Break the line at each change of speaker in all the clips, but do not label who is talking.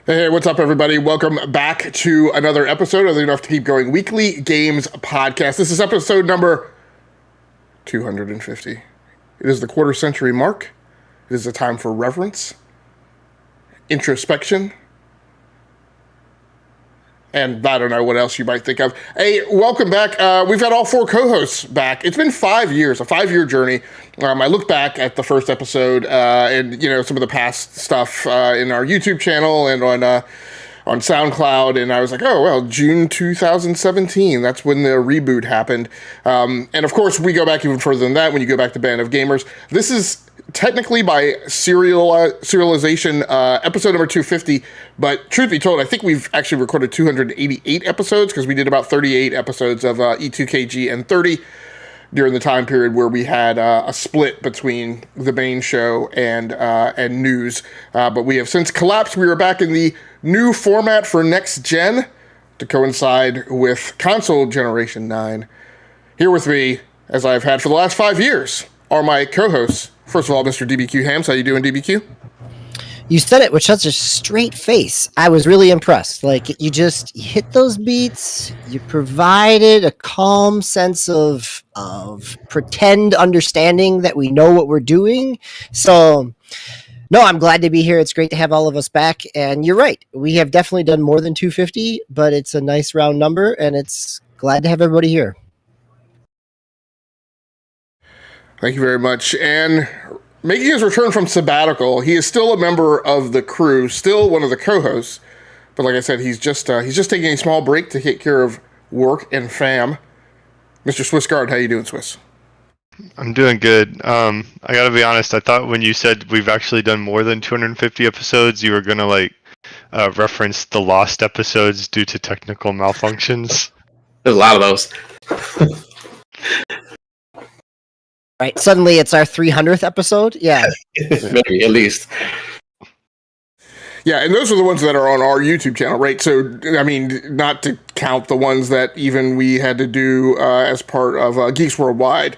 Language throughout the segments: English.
Hey, what's up, everybody? Welcome back to another episode of the Enough to Keep Going Weekly Games Podcast. This is episode number 250. It is the quarter century mark. It is a time for reverence, introspection, and I don't know what else you might think of. Hey, welcome back. We've got all four co-hosts back. It's been 5 years, a 5-year journey. I look back at the first episode and, some of the past stuff in our YouTube channel and on SoundCloud, and I was like, oh, well, June 2017, that's when the reboot happened. And, of course, we go back even further than that when you go back to Band of Gamers. This is technically by serialization episode number 250, but truth be told, I think we've actually recorded 288 episodes because we did about 38 episodes of E2KG and 30 during the time period where we had a split between the main show and news. But we have since collapsed. We are back in the new format for next gen to coincide with console generation 9. Here with me, as I've had for the last 5 years, are my co-hosts. First of all, Mr. DBQ Hams, how you doing, DBQ?
You said it with such a straight face. I was really impressed. Like, you hit those beats. You provided a calm sense of pretend understanding that we know what we're doing. So, no, I'm glad to be here. It's great to have all of us back. And you're right. We have definitely done more than 250, but it's a nice round number, and it's glad to have everybody here.
Thank you very much. And making his return from sabbatical, he is still a member of the crew, still one of the co-hosts. But like I said, he's just taking a small break to take care of work and fam. Mr. Swissguard, how you doing, Swiss?
I'm doing good. I gotta be honest, I thought when you said we've actually done more than 250 episodes, you were gonna reference the lost episodes due to technical malfunctions.
There's a lot of those.
Right, suddenly it's our 300th episode? Yeah.
Maybe, at least.
Yeah, and those are the ones that are on our YouTube channel, right? So, I mean, not to count the ones that even we had to do as part of Geeks Worldwide,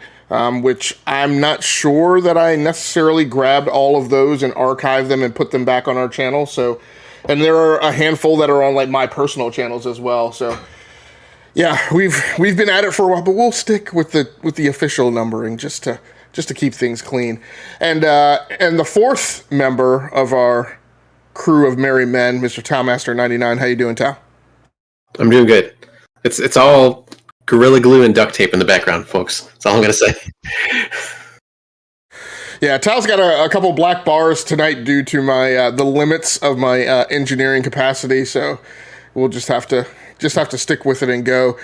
which I'm not sure that I necessarily grabbed all of those and archived them and put them back on our channel. So, and there are a handful that are on my personal channels as well. So, yeah, we've been at it for a while, but we'll stick with the official numbering just to keep things clean. And the fourth member of our crew of merry men, Mr. Towmaster99, how you doing, Tow?
I'm doing good. It's all Gorilla Glue and duct tape in the background, folks. That's all I'm gonna say.
Yeah, Tal's got a couple black bars tonight due to my the limits of my engineering capacity, so we'll just have to stick with it and go.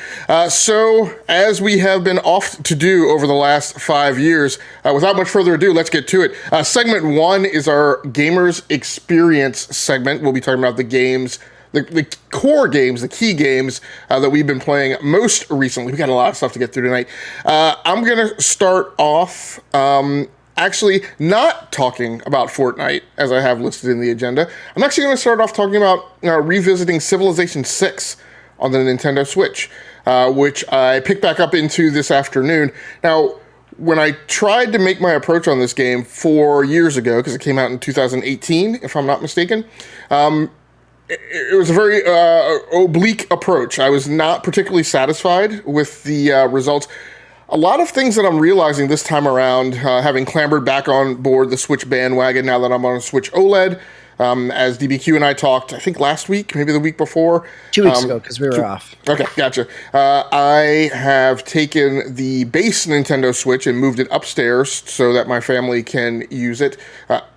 So, as we have been off to do over the last 5 years, without much further ado, let's get to it. Segment 1 is our Gamers Experience segment. We'll be talking about the games, the core games, the key games that we've been playing most recently. We got a lot of stuff to get through tonight. I'm going to start off actually not talking about Fortnite, as I have listed in the agenda. I'm actually going to start off talking about revisiting Civilization 6 on the Nintendo Switch, which I picked back up into this afternoon. Now, when I tried to make my approach on this game 4 years ago, because it came out in 2018, if I'm not mistaken, it was a very oblique approach. I was not particularly satisfied with the results. A lot of things that I'm realizing this time around, having clambered back on board the Switch bandwagon now that I'm on a Switch OLED, as DBQ and I talked, I think last week, maybe the week before.
2 weeks ago, because we were off.
Okay, gotcha. I have taken the base Nintendo Switch and moved it upstairs so that my family can use it.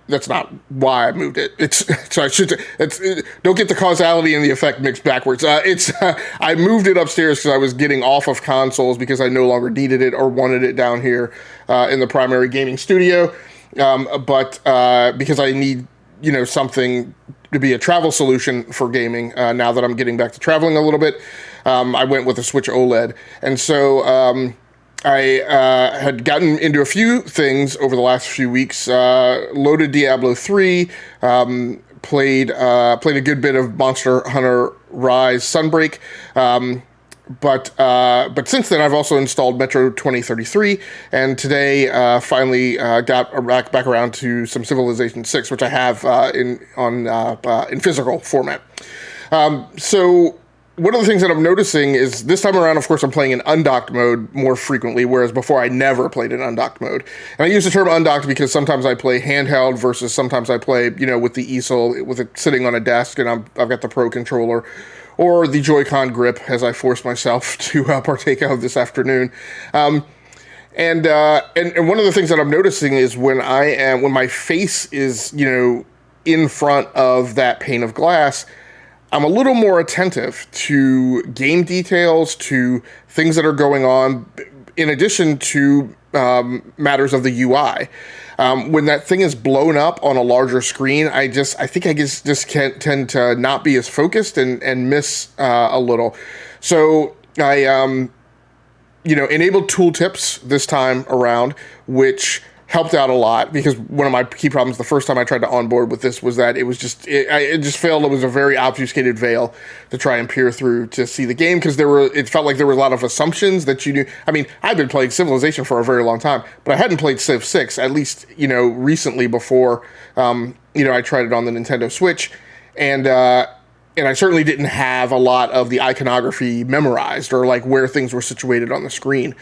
That's not why I moved it. Don't get the causality and the effect mixed backwards. I moved it upstairs because I was getting off of consoles because I no longer needed it or wanted it down here in the primary gaming studio. But because I need something to be a travel solution for gaming. Now that I'm getting back to traveling a little bit, I went with a Switch OLED. And so I had gotten into a few things over the last few weeks, loaded Diablo 3, played a good bit of Monster Hunter Rise Sunbreak, But since then, I've also installed Metro 2033, and today finally got back around to some Civilization 6, which I have in physical format. So one of the things that I'm noticing is this time around, of course, I'm playing in undocked mode more frequently, whereas before I never played in undocked mode. And I use the term undocked because sometimes I play handheld versus sometimes I play, with the easel, with it sitting on a desk, and I've got the Pro controller or the Joy-Con grip, as I forced myself to partake of this afternoon. And one of the things that I'm noticing is when my face is, in front of that pane of glass, I'm a little more attentive to game details, to things that are going on, in addition to matters of the UI. When that thing is blown up on a larger screen, I think I just can't tend to not be as focused and miss a little. So I, enabled tooltips this time around, which helped out a lot, because one of my key problems the first time I tried to onboard with this was that it just failed. It was a very obfuscated veil to try and peer through to see the game, because it felt like there were a lot of assumptions that you knew. I mean, I've been playing Civilization for a very long time, but I hadn't played Civ 6, at least, recently before, I tried it on the Nintendo Switch, and I certainly didn't have a lot of the iconography memorized, or like where things were situated on the screen.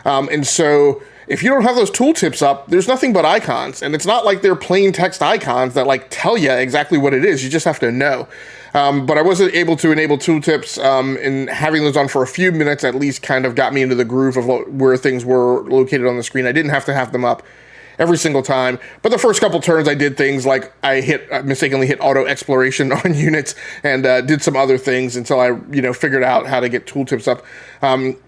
And so if you don't have those tooltips up, there's nothing but icons. And it's not like they're plain text icons that like tell you exactly what it is. You just have to know. But I wasn't able to enable tooltips, and having those on for a few minutes at least kind of got me into the groove of where things were located on the screen. I didn't have to have them up every single time. But the first couple turns, I did things like I mistakenly hit auto exploration on units, and did some other things until I, figured out how to get tooltips up.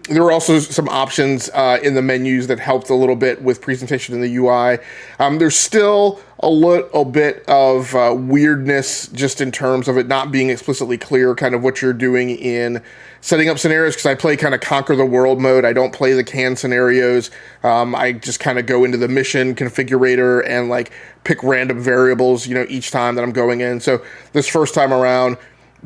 There were also some options in the menus that helped a little bit with presentation in the UI. There's still a little bit of weirdness just in terms of it not being explicitly clear kind of what you're doing in setting up scenarios, because I play kind of conquer the world mode. I don't play the canned scenarios. I just kind of go into the mission configurator and like pick random variables, each time that I'm going in. So this first time around,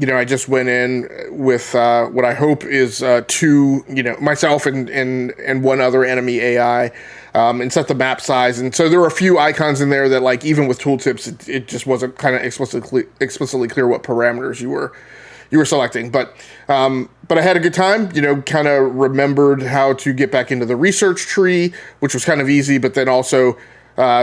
I just went in with what I hope is two, myself and one other enemy AI, and set the map size. And so there were a few icons in there that, like, even with tooltips, it just wasn't kind of explicitly clear what parameters you were selecting. But I had a good time, kind of remembered how to get back into the research tree, which was kind of easy, but then also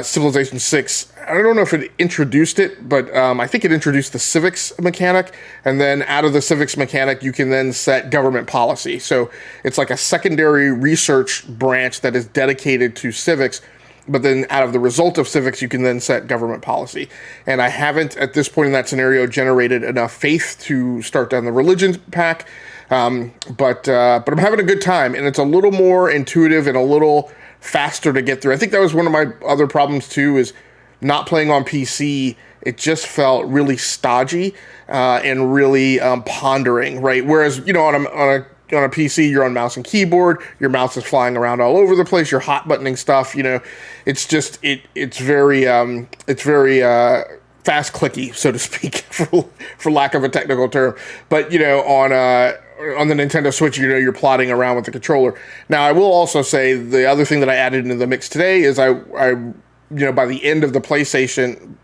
Civilization 6, I don't know if it introduced it, but I think it introduced the civics mechanic, and then out of the civics mechanic, you can then set government policy. So it's like a secondary research branch that is dedicated to civics, but then out of the result of civics, you can then set government policy. And I haven't, at this point in that scenario, generated enough faith to start down the religion pack, but I'm having a good time, and it's a little more intuitive and a little faster to get through. I think that was one of my other problems too, is not playing on PC. It just felt really stodgy and really pondering, right? Whereas, on a PC, you're on mouse and keyboard, your mouse is flying around all over the place, you're hot buttoning stuff, it's just, it's very fast clicky, so to speak, for lack of a technical term. But, on the Nintendo Switch, you're plotting around with the controller. Now, I will also say the other thing that I added into the mix today is I by the end of the play session,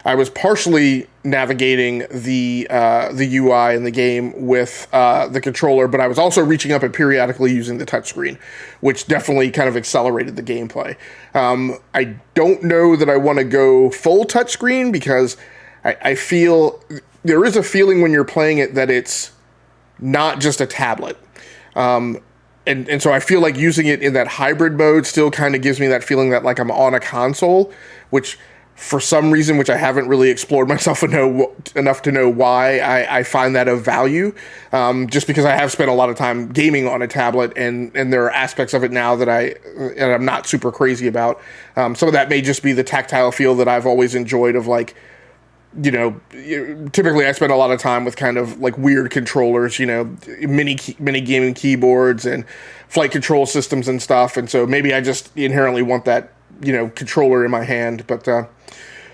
I was partially navigating the UI in the game with the controller, but I was also reaching up and periodically using the touchscreen, which definitely kind of accelerated the gameplay. I don't know that I want to go full touchscreen, because I feel there is a feeling when you're playing it that it's not just a tablet. And so I feel like using it in that hybrid mode still kind of gives me that feeling that like I'm on a console, which for some reason, which I haven't really explored myself enough to know why, I find that of value. Just because I have spent a lot of time gaming on a tablet, and there are aspects of it now that I'm not super crazy about. Some of that may just be the tactile feel that I've always enjoyed of, like, typically I spend a lot of time with kind of like weird controllers, mini gaming keyboards and flight control systems and stuff. And so maybe I just inherently want that, controller in my hand. But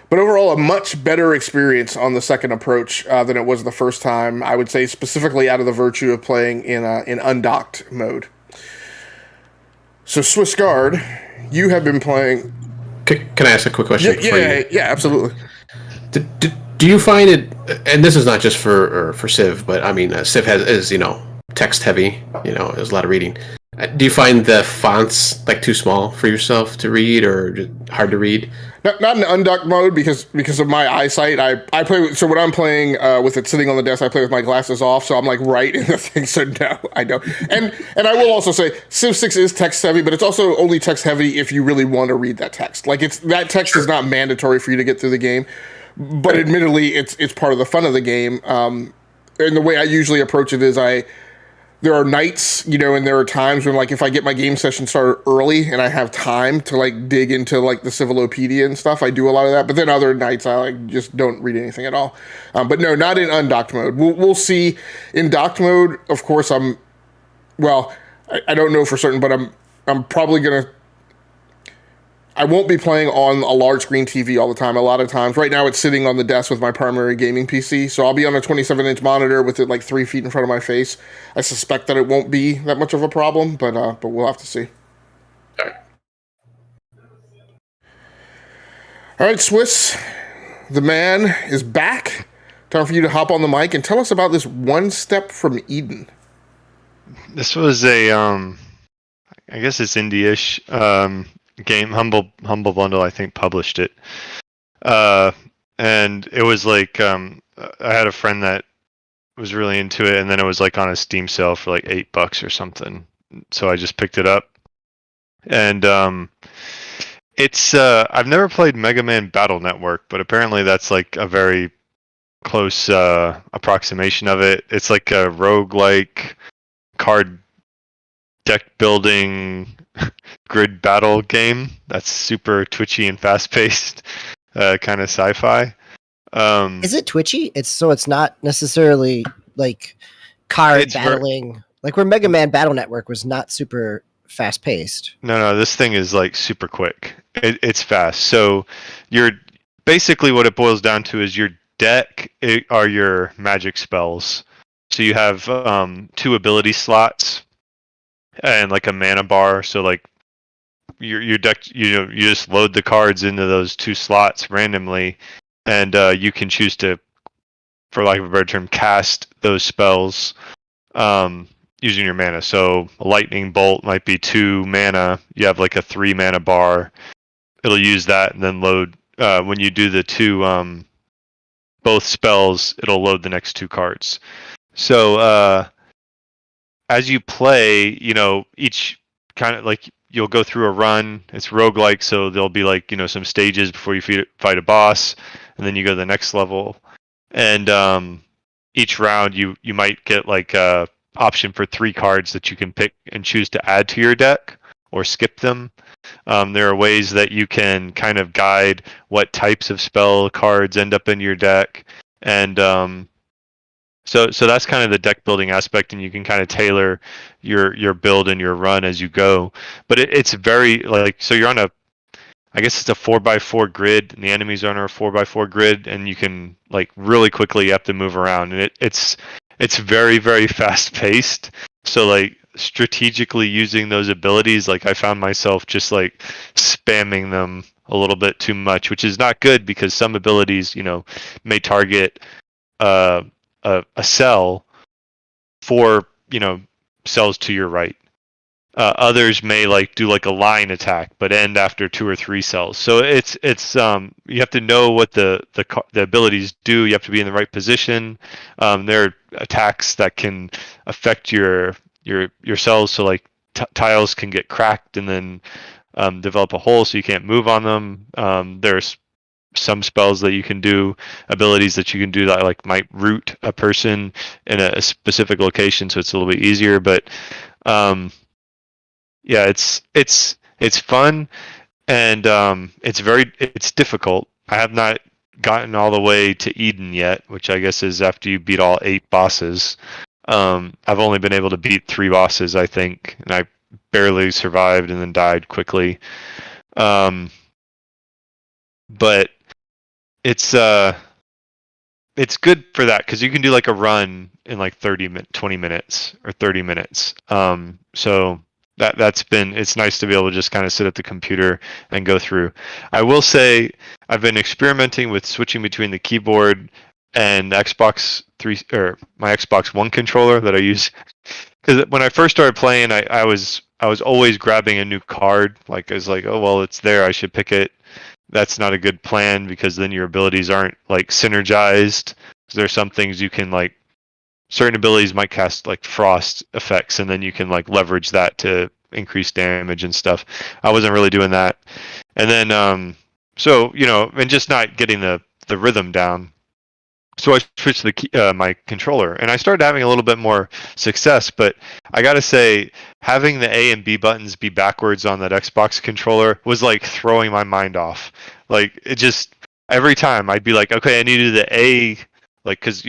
But overall, a much better experience on the second approach than it was the first time. I would say specifically out of the virtue of playing in undocked mode. So Swiss Guard, you have been playing.
Can I ask a quick question?
Yeah, absolutely.
Do you find it? And this is not just for Civ, but I mean, Civ is text heavy. There's a lot of reading. Do you find the fonts like too small for yourself to read, or just hard to read?
Not in undocked mode because of my eyesight. I play with, so when I'm playing with it sitting on the desk, I play with my glasses off, so I'm like right in the thing. So no, I don't. And I will also say Civ 6 is text heavy, but it's also only text heavy if you really want to read that text. Like that text is not mandatory for you to get through the game, but admittedly, it's part of the fun of the game. And the way I usually approach it is there are nights, and there are times when, like, if I get my game session started early and I have time to, like, dig into, like, the Civilopedia and stuff, I do a lot of that. But then other nights I, like, just don't read anything at all. But no, not in undocked mode. We'll see. In docked mode, of course, I don't know for certain, but I'm probably going to... I won't be playing on a large screen TV all the time. A lot of times, right now it's sitting on the desk with my primary gaming PC, so I'll be on a 27-inch monitor with it like 3 feet in front of my face. I suspect that it won't be that much of a problem, but we'll have to see. All right, Swiss, the man is back. Time for you to hop on the mic and tell us about this One Step from Eden.
This was a, I guess it's indie-ish game. Humble Bundle, I think, published it. And it was like, I had a friend that was really into it, and then it was like on a Steam sale for like $8 or something. So I just picked it up. And it's I've never played Mega Man Battle Network, but apparently that's like a very close approximation of it. It's like a roguelike card deck building grid battle game that's super twitchy and fast paced, kind of sci-fi.
Is it twitchy? It's not necessarily like card battling, like where Mega Man Battle Network was not super fast paced.
No, this thing is like super quick. It's fast. So you're basically, what it boils down to is your deck are your magic spells. So you have 2 ability slots and like a mana bar. So like your deck, you just load the cards into those 2 slots randomly, and you can choose to, for lack of a better term, cast those spells using your mana. So a lightning bolt might be 2 mana. You have like a 3 mana bar. It'll use that and then load. When you do the 2 both spells, it'll load the next 2 cards. So as you play, each kind of like you'll go through a run. It's roguelike, so there'll be like some stages before you fight a boss, and then you go to the next level. And each round you might get like a option for 3 cards that you can pick and choose to add to your deck or skip them. There are ways that you can kind of guide what types of spell cards end up in your deck, and so that's kind of the deck building aspect, and you can kind of tailor your build and your run as you go. But it's very like, so you're on I guess it's a 4x4 grid, and the enemies are on a 4x4 grid, and you can like really quickly, you have to move around, and it's very, very fast paced. So like strategically using those abilities, like I found myself just like spamming them a little bit too much, which is not good because some abilities may target a cell for cells to your right. Others may like do like a line attack but end after 2 or 3 cells. So it's you have to know what the abilities do. You have to be in the right position. There are attacks that can affect your cells, so like tiles can get cracked and then develop a hole so you can't move on them. There's some spells that you can do, abilities that you can do that like might root a person in a specific location, so it's a little bit easier. But yeah, it's fun, and it's difficult. I have not gotten all the way to Eden yet, which I guess is after you beat all 8 bosses. I've only been able to beat 3 bosses, I think, and I barely survived and then died quickly. But it's good for that because you can do like a run in like 20 minutes or 30 minutes. So it's nice to be able to just kind of sit at the computer and go through. I will say I've been experimenting with switching between the keyboard and the Xbox 3 or my Xbox One controller that I use. Because when I first started playing, I was always grabbing a new card. Like I was like, oh well, it's there, I should pick it. That's not a good plan because then your abilities aren't like synergized. There's some things you can like, certain abilities might cast like frost effects, and then you can like leverage that to increase damage and stuff. I wasn't really doing that, and then so and just not getting the rhythm down. So I switched to my controller, and I started having a little bit more success. But I gotta say, having the A and B buttons be backwards on that Xbox controller was like throwing my mind off. Like it just every time I'd be like, okay, I need to do the A, like because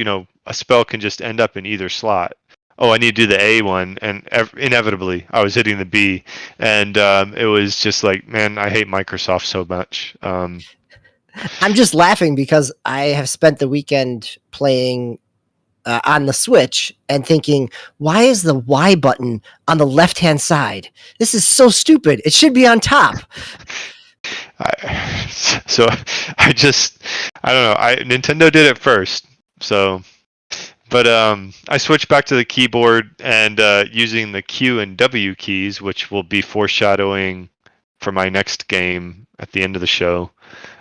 a spell can just end up in either slot. Oh, I need to do the A one, and inevitably I was hitting the B, and it was just like, man, I hate Microsoft so much.
I'm just laughing because I have spent the weekend playing on the Switch and thinking, why is the Y button on the left-hand side? This is so stupid. It should be on top.
I don't know. Nintendo did it first, so. But I switched back to the keyboard and using the Q and W keys, which will be foreshadowing for my next game at the end of the show.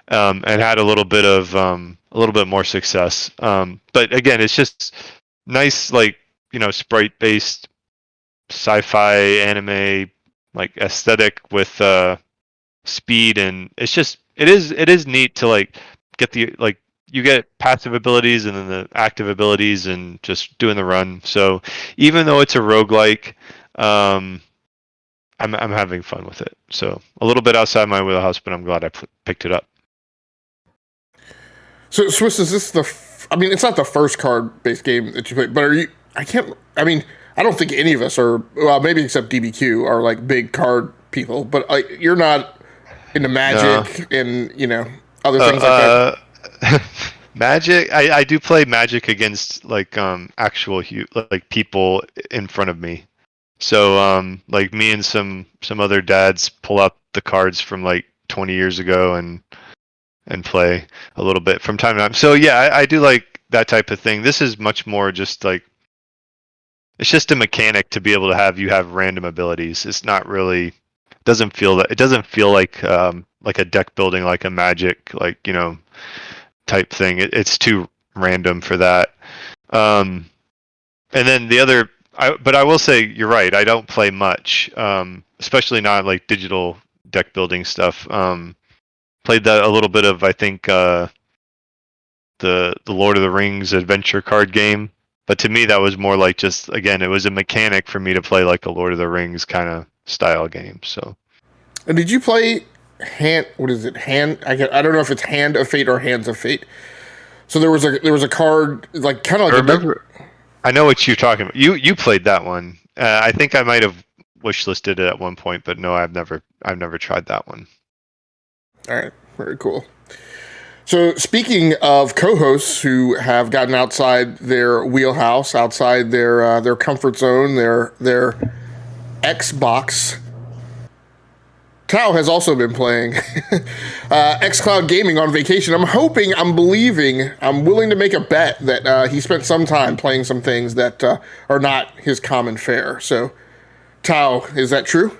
And had a little bit more success. But again, it's just nice, like sprite-based sci-fi anime like aesthetic with speed, and it is neat to like get the like you get passive abilities and then the active abilities and just doing the run. So even though it's a roguelike, I'm having fun with it. So a little bit outside my wheelhouse, but I'm glad I picked it up.
So Swiss, is this it's not the first card-based game that you play, but I don't think any of us are, well, maybe except DBQ, are like big card people, but like you're not into Magic and, other things like that.
Magic, I do play Magic against like actual like people in front of me. So like me and some other dads pull out the cards from like 20 years ago and play a little bit from time to time. So yeah, I do like that type of thing. This is much more just like, it's just a mechanic to be able to have random abilities. It's not really, it doesn't feel like a deck building, like a Magic, like, type thing. It's too random for that. And then the other, but I will say you're right. I don't play much, especially not like digital deck building stuff. Played that a little bit of, I think, the Lord of the Rings adventure card game. But to me, that was more like just, again, it was a mechanic for me to play like a Lord of the Rings kind of style game. So.
And did you play I don't know if it's Hand of Fate or Hands of Fate. So there was a card like kind of like.
I remember. I know what you're talking about. You played that one. I think I might have wishlisted it at one point, but no, I've never tried that one.
All right, very cool. So speaking of co-hosts who have gotten outside their wheelhouse, outside their comfort zone, their Xbox, Tao has also been playing XCloud Gaming on vacation. I'm willing to make a bet that he spent some time playing some things that are not his common fare. So, Tao, is that true?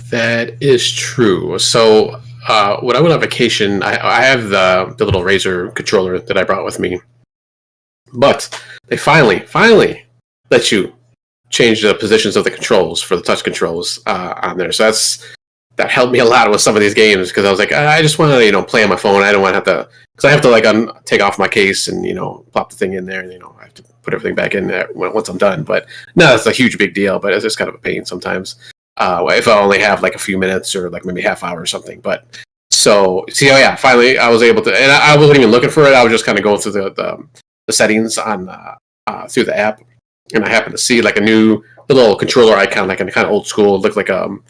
That is true. So when I went on vacation, I have the little Razer controller that I brought with me. But they finally let you change the positions of the controls for the touch controls on there. So that helped me a lot with some of these games, because I was like, I just want to play on my phone. I don't want to have to, because I have to like take off my case and plop the thing in there, and I have to put everything back in there once I'm done. But no, it's a huge big deal. But it's just kind of a pain sometimes. If I only have like a few minutes or like maybe half hour or something. But so finally I was able to, and I wasn't even looking for it. I was just kind of going through the settings on through the app, and I happened to see like a new little controller icon, like kind of old school. It looked like an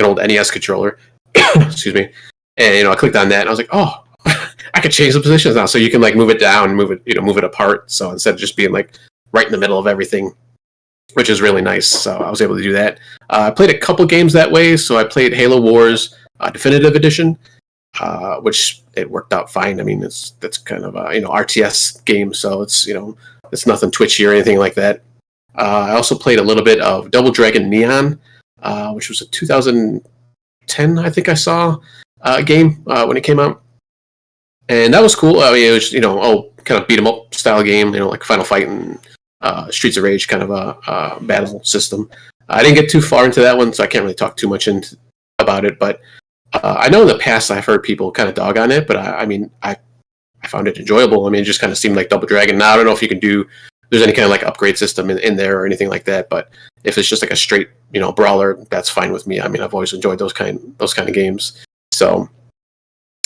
old NES controller. Excuse me. And I clicked on that, and I was like, oh, I could change the positions now, so you can like move it down, move it apart. So instead of just being like right in the middle of everything, which is really nice. So I was able to do that. I played a couple games that way. So I played Halo Wars Definitive Edition, which it worked out fine. I mean, that's kind of a RTS game, so it's nothing twitchy or anything like that. I also played a little bit of Double Dragon Neon, which was a 2010, I think I saw game when it came out, and that was cool. I mean, it was kind of beat 'em up style game, like Final Fight and Streets of Rage kind of a battle system. I didn't get too far into that one, so I can't really talk too much about it. But I know in the past I've heard people kind of dog on it, but I found it enjoyable. I mean, it just kind of seemed like Double Dragon. Now I don't know if you can do there's any kind of like upgrade system in there or anything like that, but if it's just like a straight brawler, that's fine with me. I mean, I've always enjoyed those kind of games, so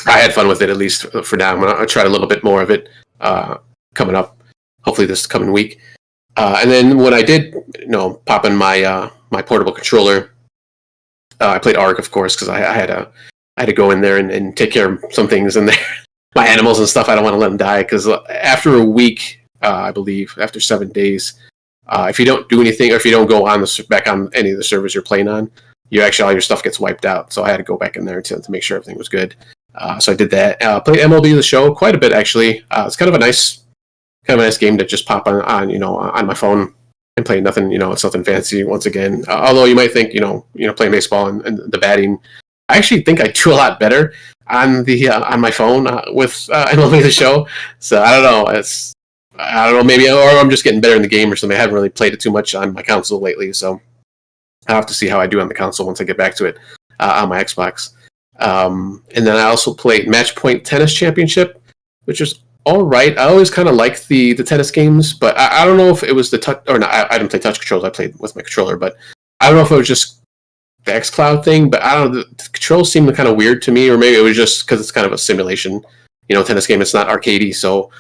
I had fun with it, at least for now. I'm gonna try a little bit more of it coming up, hopefully this coming week. And then when I did, pop in my my portable controller, I played ARK, of course, because I had to go in there and take care of some things in there, my animals and stuff. I don't want to let them die because after a week, I believe after 7 days, if you don't do anything or if you don't go on back on any of the servers you're playing on, all your stuff gets wiped out. So I had to go back in there to make sure everything was good. So I did that. Played MLB The Show quite a bit actually. It's kind of a nice game to just pop on my phone and play nothing. It's nothing fancy once again. Although you might think playing baseball and the batting, I actually think I do a lot better on the on my phone with MLB The Show. So I don't know. I don't know, maybe, or I'm just getting better in the game or something. I haven't really played it too much on my console lately, so I'll have to see how I do on the console once I get back to it on my Xbox. And then I also played Match Point Tennis Championship, which was all right. I always kind of liked the tennis games, but I don't know if it was the touch, or not. I didn't play touch controls. I played with my controller, but I don't know if it was just the XCloud thing, but I don't know. The controls seemed kind of weird to me, or maybe it was just because it's kind of a simulation, tennis game. It's not arcadey, so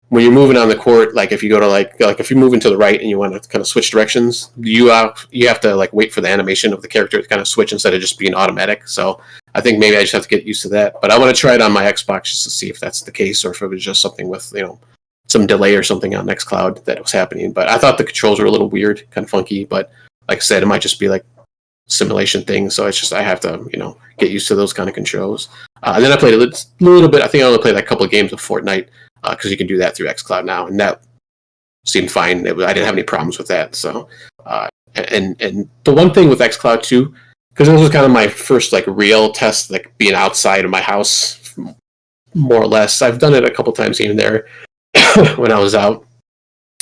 when you're moving on the court, like if you go to like if you move into the right and you want to kind of switch directions, you have to like wait for the animation of the character to kind of switch instead of just being automatic. So I think maybe I just have to get used to that. But I want to try it on my Xbox just to see if that's the case or if it was just something with some delay or something on XCloud that was happening. But I thought the controls were a little weird, kind of funky. But like I said, it might just be like simulation thing. So it's just I have to get used to those kind of controls. And then I played a little bit. I think I only played like a couple of games of Fortnite. Because you can do that through XCloud now, and that seemed fine. I didn't have any problems with that. So, and the one thing with XCloud too, because this was kind of my first like real test, like being outside of my house, more or less. I've done it a couple times here and there when I was out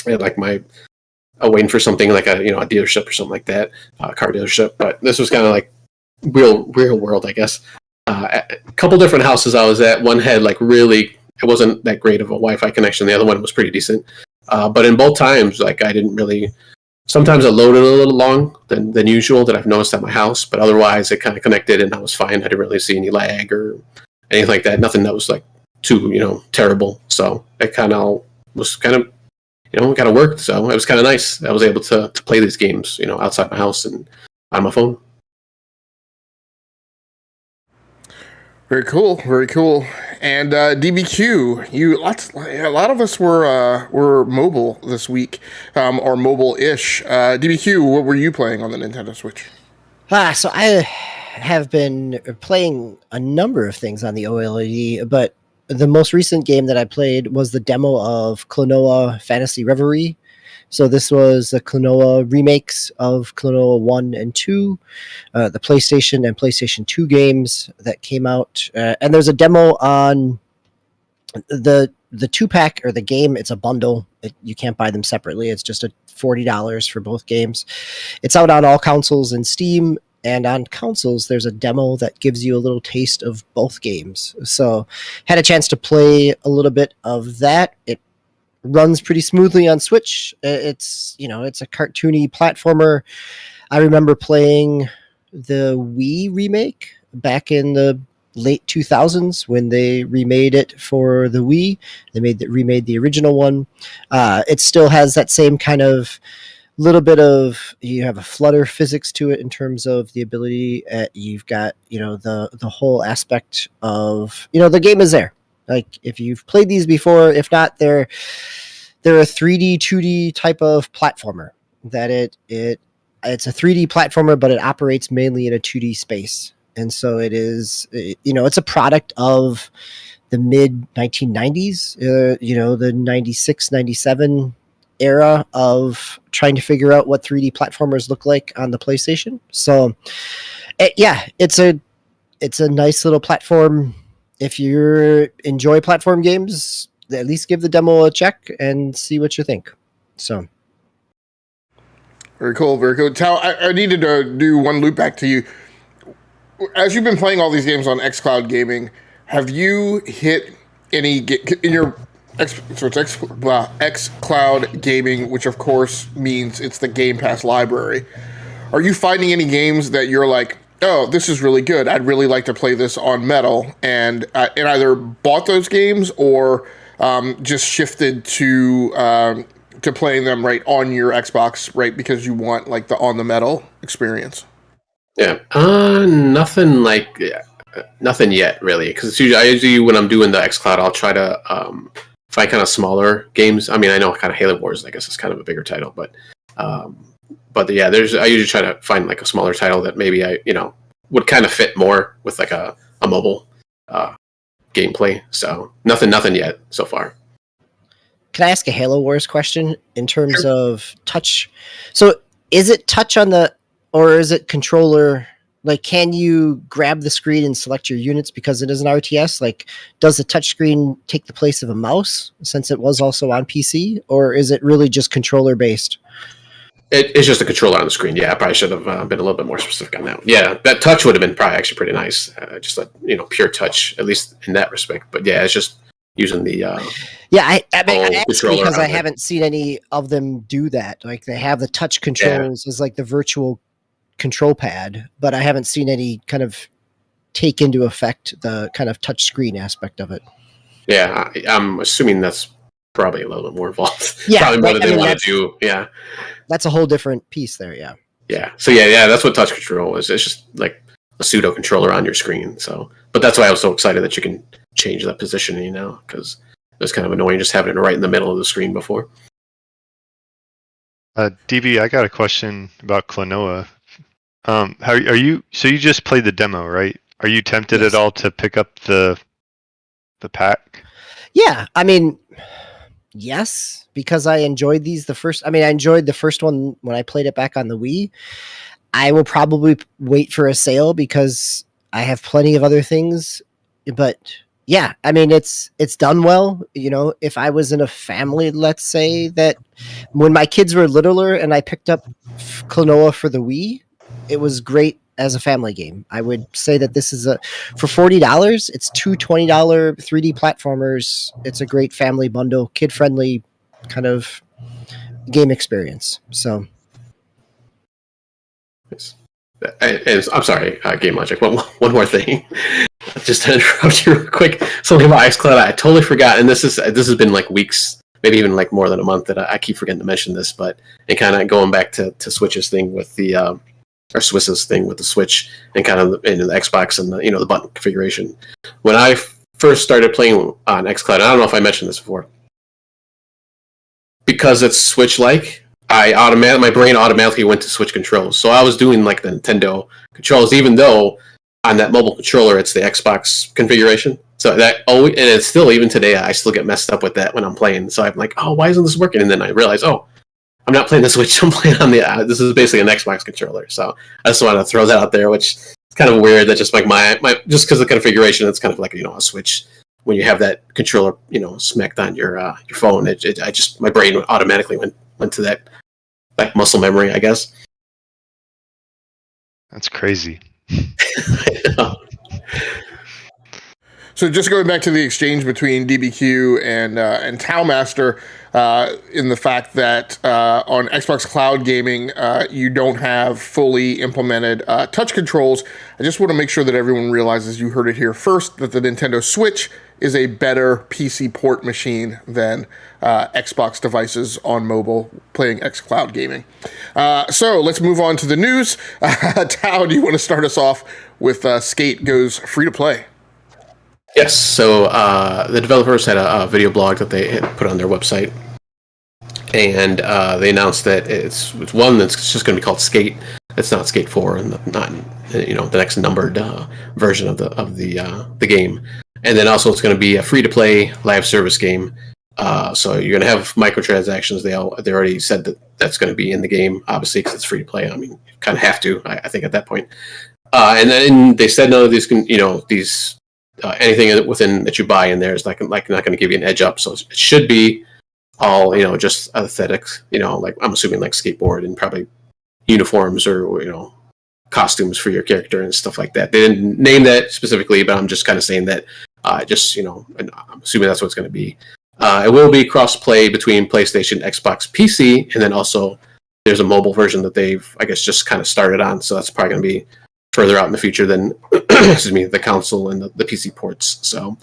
at like waiting for something like a dealership or something like that, a car dealership. But this was kind of like real world, I guess. A couple different houses I was at. One had like really. It wasn't that great of a Wi-Fi connection. The other one was pretty decent. But in both times, like I didn't really... Sometimes it loaded a little long than usual that I've noticed at my house, but otherwise it kind of connected and I was fine. I didn't really see any lag or anything like that. Nothing that was like too, terrible. So it kind of was kind of, kind of worked. So it was kind of nice. I was able to play these games, outside my house and on my phone.
Very cool, very cool. And DBQ, a lot of us were mobile this week, or mobile-ish. DBQ, what were you playing on the Nintendo Switch?
So I have been playing a number of things on the OLED, but the most recent game that I played was the demo of Klonoa Phantasy Reverie. So this was the Klonoa remakes of Klonoa 1 and 2, the PlayStation and PlayStation 2 games that came out. And there's a demo on the 2-pack or the game. It's a bundle. You can't buy them separately. It's just $40 for both games. It's out on all consoles and Steam. And on consoles, there's a demo that gives you a little taste of both games. So had a chance to play a little bit of that. It runs pretty smoothly on Switch. It's a cartoony platformer. I remember playing the Wii remake back in the late 2000s when they remade it for the Wii. They remade the original one. It still has that same kind of little bit of, you have a flutter physics to it in terms of the ability. You've got the whole aspect of the game is there. Like if you've played these before, if not, they're a 3D, 2D type of platformer. That it's a 3D platformer, but it operates mainly in a 2D space. And so it's a product of the mid 1990s, the 96, 97 era of trying to figure out what 3D platformers look like on the PlayStation. So, it's a nice little platform. If you enjoy platform games, at least give the demo a check and see what you think. So,
very cool, very cool. Tal, I needed to do one loop back to you. As you've been playing all these games on XCloud Gaming, have you hit any in your XCloud Gaming, which of course means it's the Game Pass library? Are you finding any games that you're like, oh, this is really good, I'd really like to play this on Metal, and either bought those games or just shifted to playing them right on your Xbox, right, because you want like the on the Metal experience?
Yeah, nothing yet really. Because I usually when I'm doing the XCloud, I'll try to find kind of smaller games. I mean, I know kind of Halo Wars, I guess, is kind of a bigger title, but yeah, I usually try to find like a smaller title that maybe I would kind of fit more with like a mobile gameplay. So nothing yet so far.
Can I ask a Halo Wars question in terms of touch? So is it touch on or is it controller? Like, can you grab the screen and select your units because it is an RTS? Like, does the touch screen take the place of a mouse since it was also on PC? Or is it really just controller based?
It's just a controller on the screen. Yeah, I probably should have been a little bit more specific on that. Yeah, that touch would have been probably actually pretty nice. Just a pure touch, at least in that respect. But yeah, it's just using the
I asked because I haven't seen any of them do that. Like they have the touch controls as like the virtual control pad, but I haven't seen any kind of take into effect the kind of touch screen aspect of it.
Yeah, I'm assuming that's probably a little bit more involved.
Yeah,
probably more than they want to do. Yeah,
that's a whole different piece there. Yeah.
Yeah. So yeah, that's what touch control is. It's just like a pseudo controller on your screen. So, but that's why I was so excited that you can change that positioning now, because it was kind of annoying just having it right in the middle of the screen before.
DB, I got a question about Klonoa. How are you? So you just played the demo, right? Are you tempted at all to pick up the pack?
Yeah, I mean, yes, because I enjoyed these I enjoyed the first one when I played it back on the Wii. I will probably wait for a sale because I have plenty of other things, but yeah, I mean, it's done well. If I was in a family, let's say that when my kids were littler and I picked up Klonoa for the Wii, it was great as a family game. I would say that this is for $40, it's two $20 3D platformers. It's a great family bundle, kid-friendly kind of game experience. So,
and I'm sorry, Game Logic. One more thing, just to interrupt you real quick. Something about XCloud I totally forgot, and this has been like weeks, maybe even like more than a month that I keep forgetting to mention this. But and kind of going back to Switch's thing with the or Swiss's thing with the Switch and kind of in the Xbox and the button configuration. When I first started playing on XCloud, I don't know if I mentioned this before, because it's Switch-like, my brain automatically went to Switch controls. So I was doing like the Nintendo controls, even though on that mobile controller it's the Xbox configuration. So and it's still, even today, I still get messed up with that when I'm playing. So I'm like, oh, why isn't this working? And then I realize, oh, I'm not playing the Switch. I'm playing on this is basically an Xbox controller. So I just wanted to throw that out there, which is kind of weird. That just like my just because of the configuration, it's kind of like a Switch. When you have that controller, smacked on your phone, my brain automatically went to that muscle memory, I guess.
That's crazy.
So just going back to the exchange between DBQ and Talmaster, in the fact that on Xbox Cloud Gaming you don't have fully implemented touch controls, I just want to make sure that everyone realizes, you heard it here first, that the Nintendo Switch is a better PC port machine than Xbox devices on mobile playing xCloud Gaming. So let's move on to the news. Tao, do you want to start us off with Skate goes free to play?
Yes. So the developers had a video blog that they had put on their website, and they announced that it's one that's just going to be called Skate. It's not Skate 4, and not the next numbered version of the game. And then also it's going to be a free to play live service game. So you're going to have microtransactions. They already said that that's going to be in the game, obviously, because it's free to play. I mean, you kind of have to, I think, at that point. And then they said none of these can, these anything within that you buy in there is not going to give you an edge up. So it should be all just aesthetics. Like I'm assuming like skateboard and probably uniforms or costumes for your character and stuff like that. They didn't name that specifically, but I'm just kind of saying that and I'm assuming that's what it's going to be. It will be cross-play between PlayStation, Xbox, PC, and then also there's a mobile version that they've, I guess, just kind of started on. So that's probably going to be further out in the future than, the console and the PC ports. So,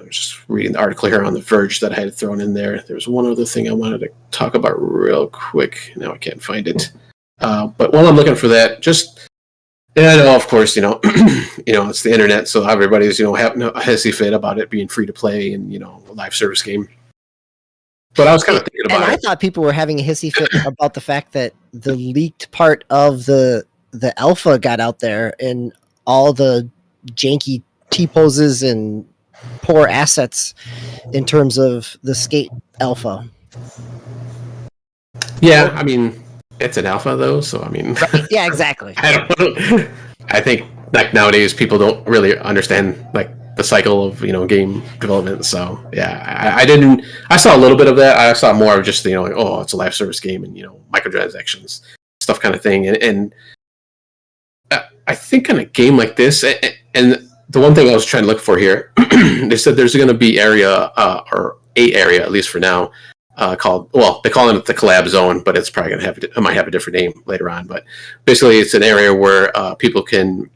just reading the article here on The Verge that I had thrown in there. There was one other thing I wanted to talk about real quick. Now I can't find it. But while I'm looking for that, I know, of course, it's the internet, so everybody's, having a hissy fit about it being free to play and, a live service game. But I was kind of thinking about
I thought people were having a hissy fit about the fact that the leaked part of the alpha got out there and all the janky T-poses and poor assets in terms of the Skate alpha.
Yeah, I mean, it's an alpha though, so I mean,
yeah, exactly.
I don't know. I think like nowadays people don't really understand like the cycle of game development. So yeah, I saw a little bit of that. I saw more of just it's a live service game and microtransactions stuff kind of thing. And I think in a game like this, and the one thing I was trying to look for here, they said there's going to be area or a area at least for now. They call it the collab zone, but it's probably going to it might have a different name later on. But basically, it's an area where people can.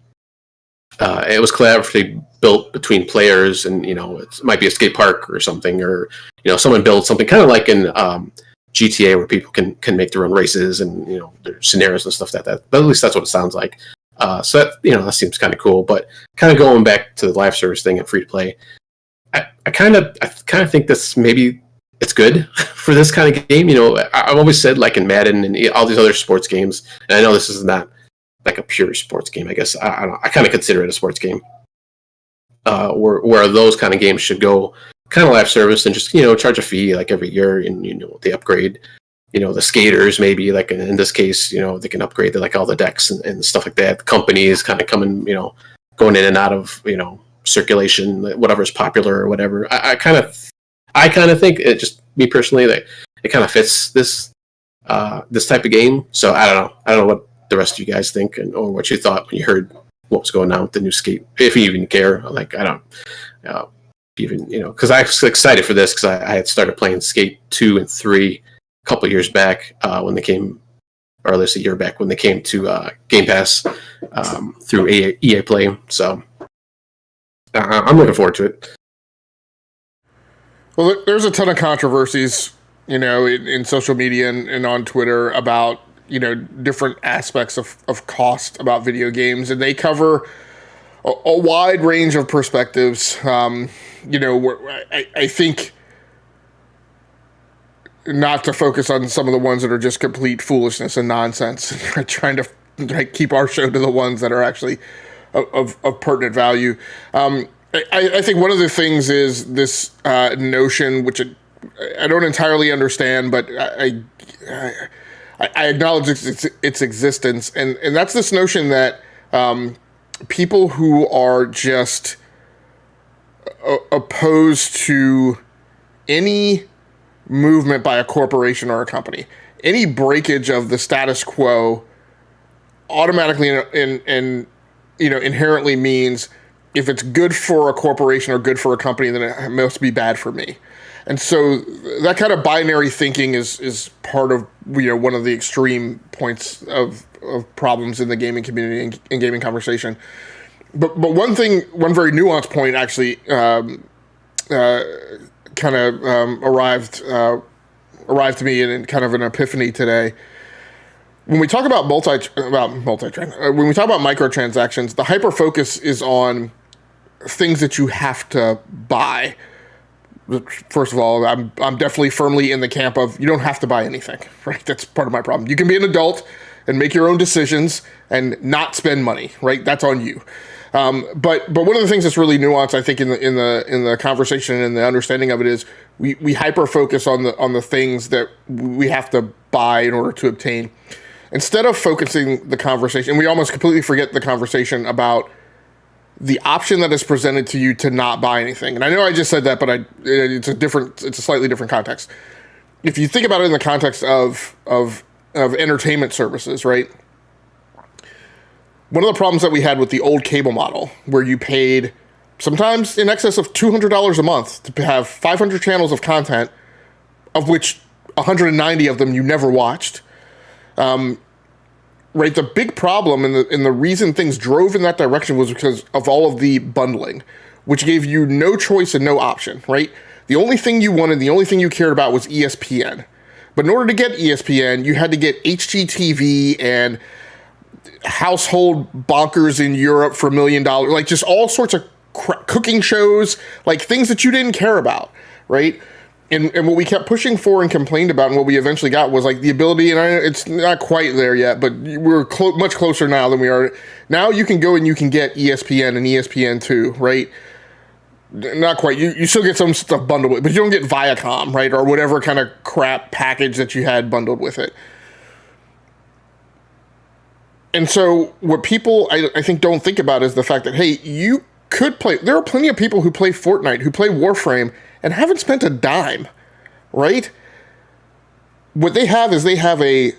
It was collaboratively built between players, and it might be a skate park or something, or someone builds something kind of like in GTA where people can make their own races and their scenarios and stuff like that. But at least that's what it sounds like. So that that seems kind of cool. But kind of going back to the live service thing and free to play, I kind of think this maybe. It's good for this kind of game. I've always said, like in Madden and all these other sports games, and I know this is not like a pure sports game. I guess I kind of consider it a sports game. Where those kind of games should go, kind of live service and just charge a fee like every year, and they upgrade. The skaters maybe like in this case, they can upgrade like all the decks and stuff like that. The companies kind of coming, going in and out of circulation, whatever's popular or whatever. I kind of think it just me personally that it kind of fits this type of game. So I don't know what the rest of you guys think or what you thought when you heard what was going on with the new Skate. If you even care, like I don't even because I was excited for this because I had started playing Skate 2 and 3 a couple of years back when they came, or at least a year back when they came to Game Pass through EA Play. So I'm looking forward to it.
Well, there's a ton of controversies, in social media and on Twitter about, different aspects of cost about video games, and they cover a wide range of perspectives. Where I think not to focus on some of the ones that are just complete foolishness and nonsense, trying to keep our show to the ones that are actually of pertinent value. I think one of the things is this notion, which I don't entirely understand, but I acknowledge its existence, and that's this notion that people who are just opposed to any movement by a corporation or a company, any breakage of the status quo, automatically and inherently means if it's good for a corporation or good for a company, then it must be bad for me. And so that kind of binary thinking is part of one of the extreme points of problems in the gaming community and gaming conversation. But one very nuanced point actually arrived to me in kind of an epiphany today. When we talk about when we talk about microtransactions, the hyper focus is on things that you have to buy. First of all, I'm definitely firmly in the camp of you don't have to buy anything, right? That's part of my problem. You can be an adult and make your own decisions and not spend money, right? That's on you. But one of the things that's really nuanced, I think, in the conversation and the understanding of it is we hyper focus on the things that we have to buy in order to obtain, instead of focusing the conversation. We almost completely forget the conversation about the option that is presented to you to not buy anything. And I know I just said that, but it's a slightly different context. If you think about it in the context of entertainment services, right? One of the problems that we had with the old cable model, where you paid sometimes in excess of $200 a month to have 500 channels of content, of which 190 of them you never watched. Right, the big problem and the reason things drove in that direction was because of all of the bundling, which gave you no choice and no option, right? The only thing you wanted, the only thing you cared about was ESPN. But in order to get ESPN, you had to get HGTV and household bonkers in Europe for $1 million, like just all sorts of cooking shows, like things that you didn't care about, right? And what we kept pushing for and complained about, and what we eventually got was like the ability, and it's not quite there yet, but we're much closer now than we are. Now you can go and you can get ESPN and ESPN2, right? Not quite. You still get some stuff bundled with, but you don't get Viacom, right? Or whatever kind of crap package that you had bundled with it. And so what people, I think, don't think about is the fact that, hey, you could play. There are plenty of people who play Fortnite, who play Warframe, and haven't spent a dime, right? What they have is a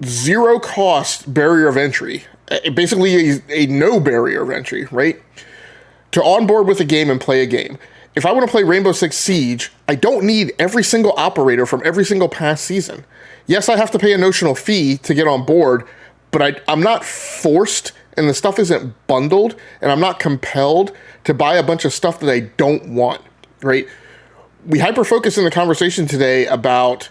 zero cost barrier of entry, basically a no barrier of entry, right? To onboard with a game and play a game. If I want to play Rainbow Six Siege, I don't need every single operator from every single past season. Yes, I have to pay a notional fee to get on board, but I'm not forced, and the stuff isn't bundled, and I'm not compelled to buy a bunch of stuff that I don't want, right? We hyper-focus in the conversation today about,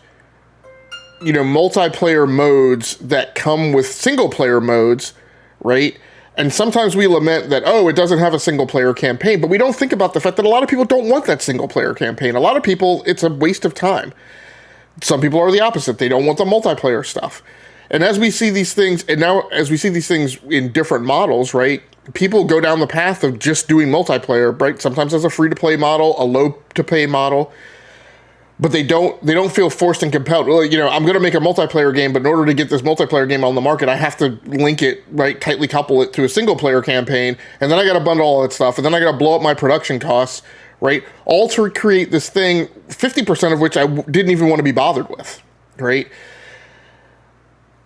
multiplayer modes that come with single-player modes, right? And sometimes we lament that, it doesn't have a single-player campaign, but we don't think about the fact that a lot of people don't want that single-player campaign. A lot of people, it's a waste of time. Some people are the opposite. They don't want the multiplayer stuff. And as we see these things, in different models, right? People go down the path of just doing multiplayer, right? Sometimes as a free-to-play model, a low-to-pay model, but they don't feel forced and compelled. Well, I'm going to make a multiplayer game, but in order to get this multiplayer game on the market, I have to link it, right, tightly couple it to a single-player campaign, and then I got to bundle all that stuff, and then I got to blow up my production costs, right? All to create this thing, 50% of which I didn't even want to be bothered with, right?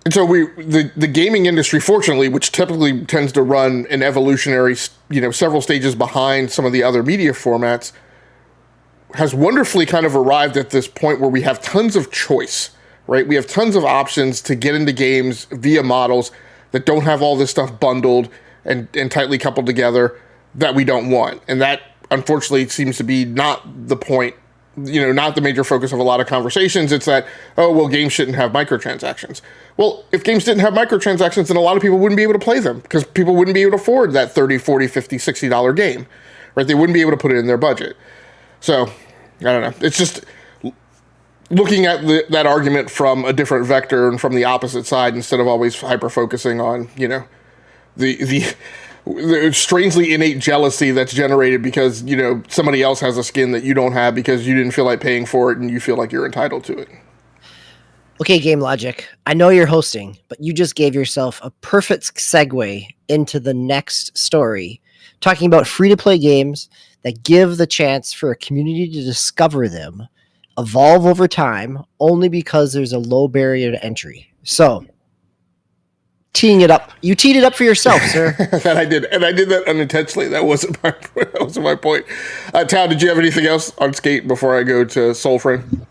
And so the gaming industry, fortunately, which typically tends to run an evolutionary, several stages behind some of the other media formats, has wonderfully kind of arrived at this point where we have tons of choice, right? We have tons of options to get into games via models that don't have all this stuff bundled and tightly coupled together that we don't want. And that, unfortunately, seems to be not the point, not the major focus of a lot of conversations. It's that, games shouldn't have microtransactions. Well, if games didn't have microtransactions, then a lot of people wouldn't be able to play them because people wouldn't be able to afford that $30, $40, $50, $60 game, right? They wouldn't be able to put it in their budget. So, I don't know. It's just looking at that argument from a different vector and from the opposite side instead of always hyper-focusing on, the strangely innate jealousy that's generated because, somebody else has a skin that you don't have because you didn't feel like paying for it and you feel like you're entitled to it.
Okay, Game Logic, I know you're hosting, but you just gave yourself a perfect segue into the next story, talking about free-to-play games that give the chance for a community to discover them, evolve over time, only because there's a low barrier to entry. So, teeing it up. You teed it up for yourself, sir.
That I did. And I did that unintentionally. That wasn't my point. Tao, did you have anything else on Skate before I go to Soulframe?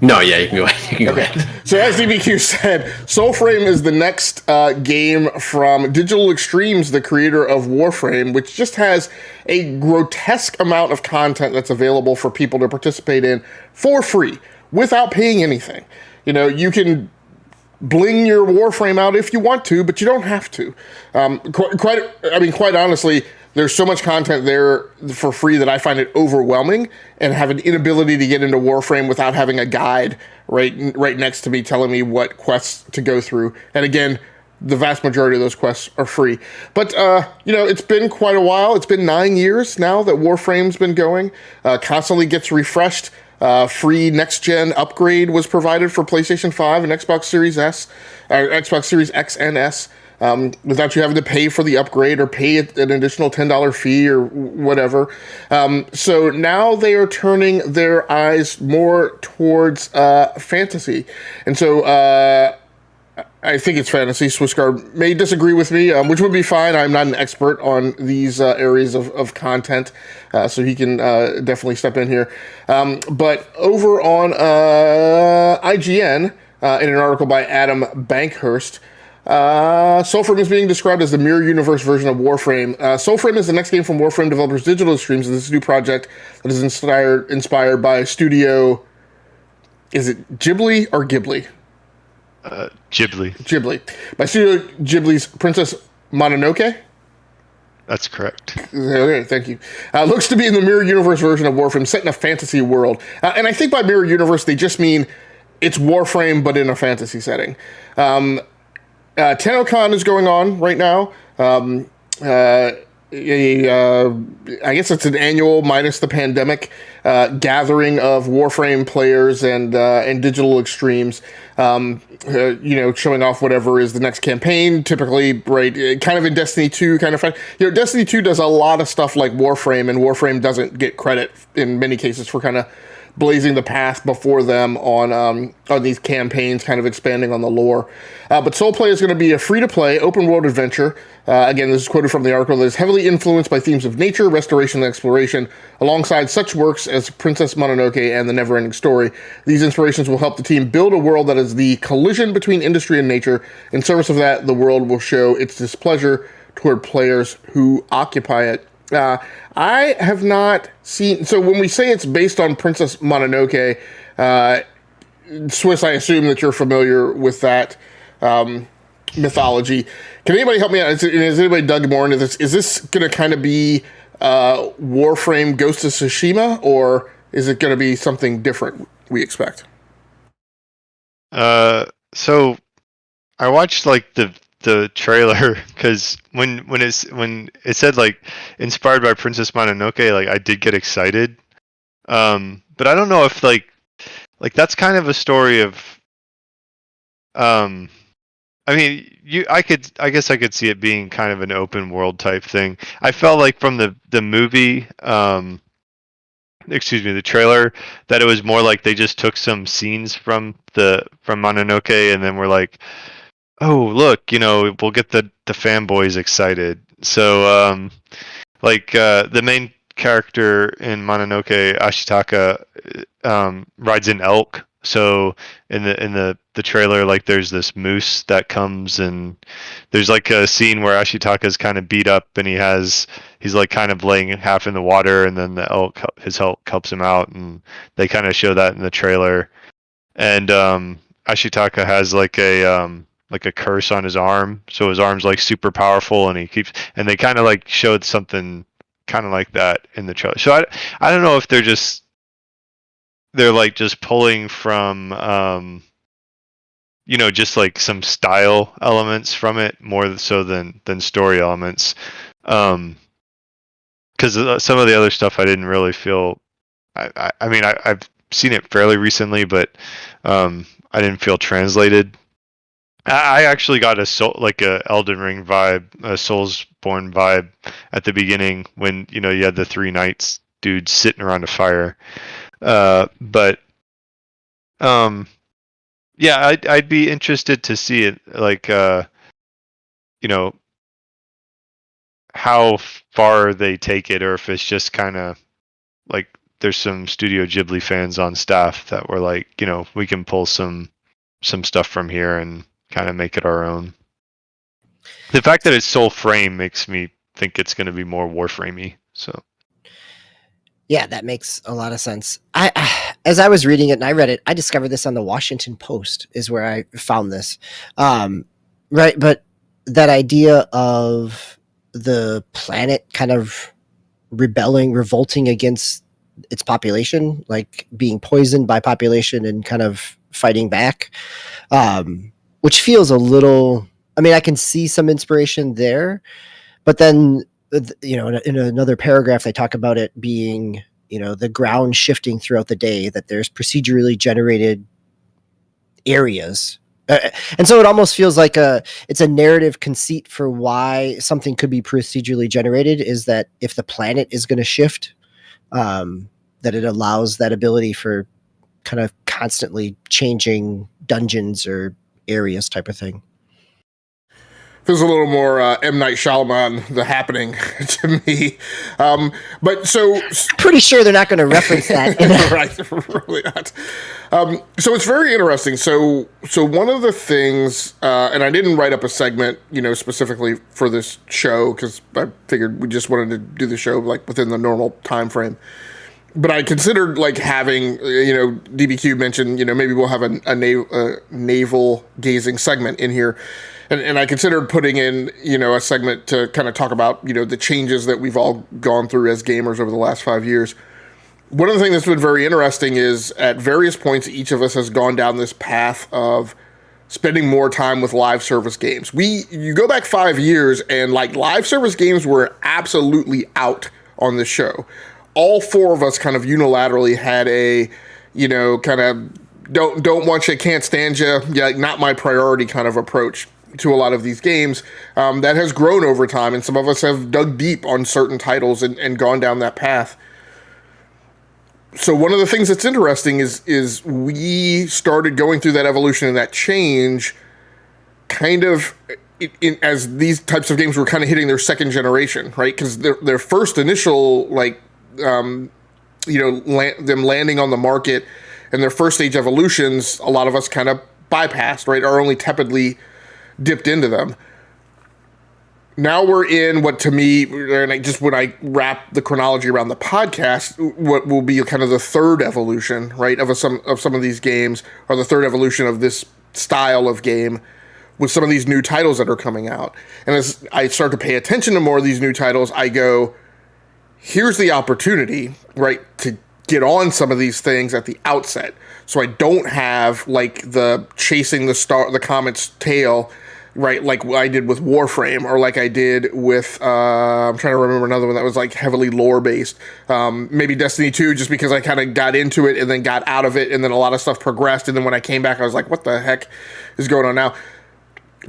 No, yeah, you can go ahead. You can go ahead.
So as DBQ said, Soulframe is the next game from Digital Extremes, the creator of Warframe, which just has a grotesque amount of content that's available for people to participate in for free, without paying anything. You can bling your Warframe out if you want to, but you don't have to. Quite honestly, there's so much content there for free that I find it overwhelming, and have an inability to get into Warframe without having a guide right next to me telling me what quests to go through. And again, the vast majority of those quests are free. But, it's been quite a while. It's been 9 years now that Warframe's been going. Constantly gets refreshed. Free next-gen upgrade was provided for PlayStation 5 and Xbox Series S, or Xbox Series X and S, without you having to pay for the upgrade or pay an additional $10 fee or whatever. So now they are turning their eyes more towards fantasy. And so I think it's fantasy. Swissguard may disagree with me, which would be fine. I'm not an expert on these areas of content, so he can definitely step in here. But over on IGN, in an article by Adam Bankhurst, Soulframe is being described as the mirror universe version of Warframe. Soulframe is the next game from Warframe developers Digital Extremes, and this new project that is inspired by Studio... Is it Ghibli or Ghibli?
Ghibli.
By Studio Ghibli's Princess Mononoke?
That's correct.
Okay, thank you. Looks to be in the mirror universe version of Warframe, set in a fantasy world. And I think by mirror universe, they just mean it's Warframe, but in a fantasy setting. TennoCon is going on right now. I guess it's an annual, minus the pandemic, gathering of Warframe players and Digital Extremes, showing off whatever is the next campaign, typically, right, kind of in Destiny 2 kind of... Destiny 2 does a lot of stuff like Warframe, and Warframe doesn't get credit in many cases for kind of blazing the path before them on these campaigns, kind of expanding on the lore. But Soulplay is going to be a free-to-play, open-world adventure. Again, this is quoted from the article, that is heavily influenced by themes of nature, restoration, and exploration, alongside such works as Princess Mononoke and The Neverending Story. These inspirations will help the team build a world that is the collision between industry and nature. In service of that, the world will show its displeasure toward players who occupy it. I have not seen... So when we say it's based on Princess Mononoke, Swiss, I assume that you're familiar with that mythology. Can anybody help me out? Has anybody dug more into this? Is this going to kind of be Warframe Ghost of Tsushima, or is it going to be something different we expect?
So I watched like the trailer, because when it said like inspired by Princess Mononoke, like I did get excited. But I don't know if like that's kind of a story of I guess I could see it being kind of an open world type thing. I felt like from the movie, the trailer, that it was more like they just took some scenes from Mononoke and then were like, oh, look, we'll get the fanboys excited. So, the main character in Mononoke, Ashitaka, rides an elk. So in the trailer, like there's this moose that comes, and there's like a scene where Ashitaka's kind of beat up, and he's like kind of laying half in the water, and then his elk helps him out, and they kind of show that in the trailer. And Ashitaka has like a curse on his arm, so his arm's like super powerful, and they kind of like showed something kind of like that in the trailer. So I don't know if they're like just pulling from just like some style elements from it more so than story elements, because some of the other stuff I didn't really feel. I mean I've seen it fairly recently, but I didn't feel translated. I actually got a Elden Ring vibe, a Soulsborne vibe at the beginning when you had the three knights dudes sitting around a fire. But yeah, I'd be interested to see it, like how far they take it, or if it's just kind of like there's some Studio Ghibli fans on staff that were like, we can pull some stuff from here and kind of make it our own. The fact that it's Soulframe makes me think it's going to be more Warframey. So
yeah, that makes a lot of sense. As I was reading it, and I read it, I discovered this on the Washington Post is where I found this. Right, but that idea of the planet kind of revolting against its population, like being poisoned by population and kind of fighting back, which feels a little. I mean, I can see some inspiration there, but then in another paragraph they talk about it being the ground shifting throughout the day, that there's procedurally generated areas. And so it almost feels like it's a narrative conceit for why something could be procedurally generated, is that if the planet is going to shift, that it allows that ability for kind of constantly changing dungeons or areas type of thing.
Feels a little more M. Night Shyamalan, The Happening, to me. But so...
Pretty sure they're not going to reference that.
Right, really not. So it's very interesting. So one of the things, and I didn't write up a segment, specifically for this show, because I figured we just wanted to do the show like within the normal time frame. But I considered like having, DBQ mentioned, maybe we'll have a navel gazing segment in here. And I considered putting in, a segment to kind of talk about, the changes that we've all gone through as gamers over the last 5 years. One of the things that's been very interesting is at various points, each of us has gone down this path of spending more time with live service games. You go back 5 years and like live service games were absolutely out on the show. All four of us kind of unilaterally had a, kind of don't want you, can't stand you, not my priority kind of approach to a lot of these games. That has grown over time, and some of us have dug deep on certain titles and gone down that path. So one of the things that's interesting is we started going through that evolution and that change kind of as these types of games were kind of hitting their second generation, right? Because their first initial, like, them landing on the market and their first stage evolutions, a lot of us kind of bypassed, right? Or only tepidly dipped into them. Now we're in what, to me, and when I wrap the chronology around the podcast, what will be kind of the third evolution, right, of some of these games, or the third evolution of this style of game, with some of these new titles that are coming out. And as I start to pay attention to more of these new titles, I go, here's the opportunity, right, to get on some of these things at the outset. So I don't have like the chasing the comet's tail, right, like I did with Warframe, or like I did with, I'm trying to remember another one that was like heavily lore-based. Maybe Destiny 2, just because I kind of got into it and then got out of it, and then a lot of stuff progressed, and then when I came back, I was like, what the heck is going on now?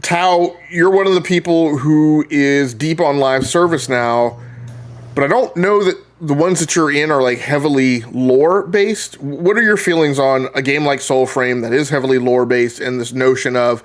Tao, you're one of the people who is deep on live service now, but I don't know that the ones that you're in are like heavily lore-based. What are your feelings on a game like Soulframe that is heavily lore-based, and this notion of,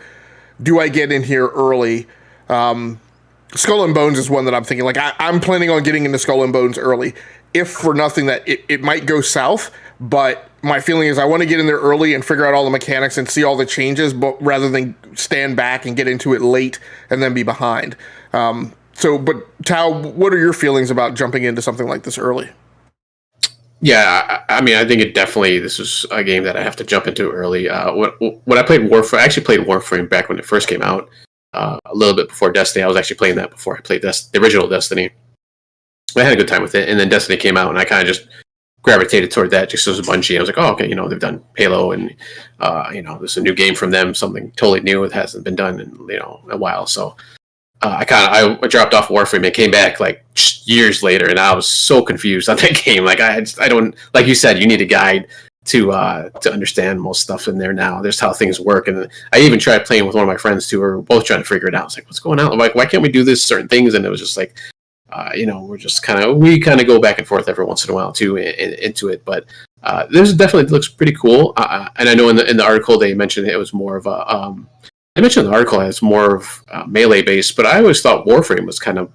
do I get in here early? Skull and Bones is one that I'm thinking, like, I'm planning on getting into Skull and Bones early. If for nothing, that it might go south, but my feeling is I want to get in there early and figure out all the mechanics and see all the changes, but rather than stand back and get into it late and then be behind. But Tao, what are your feelings about jumping into something like this early?
Yeah, I mean, I think this is a game that I have to jump into early. When I played Warframe, I actually played Warframe back when it first came out, a little bit before Destiny. I was actually playing that before I played the original Destiny. I had a good time with it, and then Destiny came out, and I kind of just gravitated toward that just as a Bungie. I was like, oh, okay, they've done Halo, and there's a new game from them, something totally new that hasn't been done in a while. So I dropped off Warframe and came back like years later, and I was so confused on that game. Like I don't, like you said, you need a guide to understand most stuff in there now. There's how things work, and I even tried playing with one of my friends too. We were both trying to figure it out. I was like, what's going on? I'm like, why can't we do this certain things? And it was just like, we're just we kind of go back and forth every once in a while too into it. But this definitely looks pretty cool. And I know in the article they mentioned it was more of a. I mentioned in the article it's more of melee based, but I always thought Warframe was kind of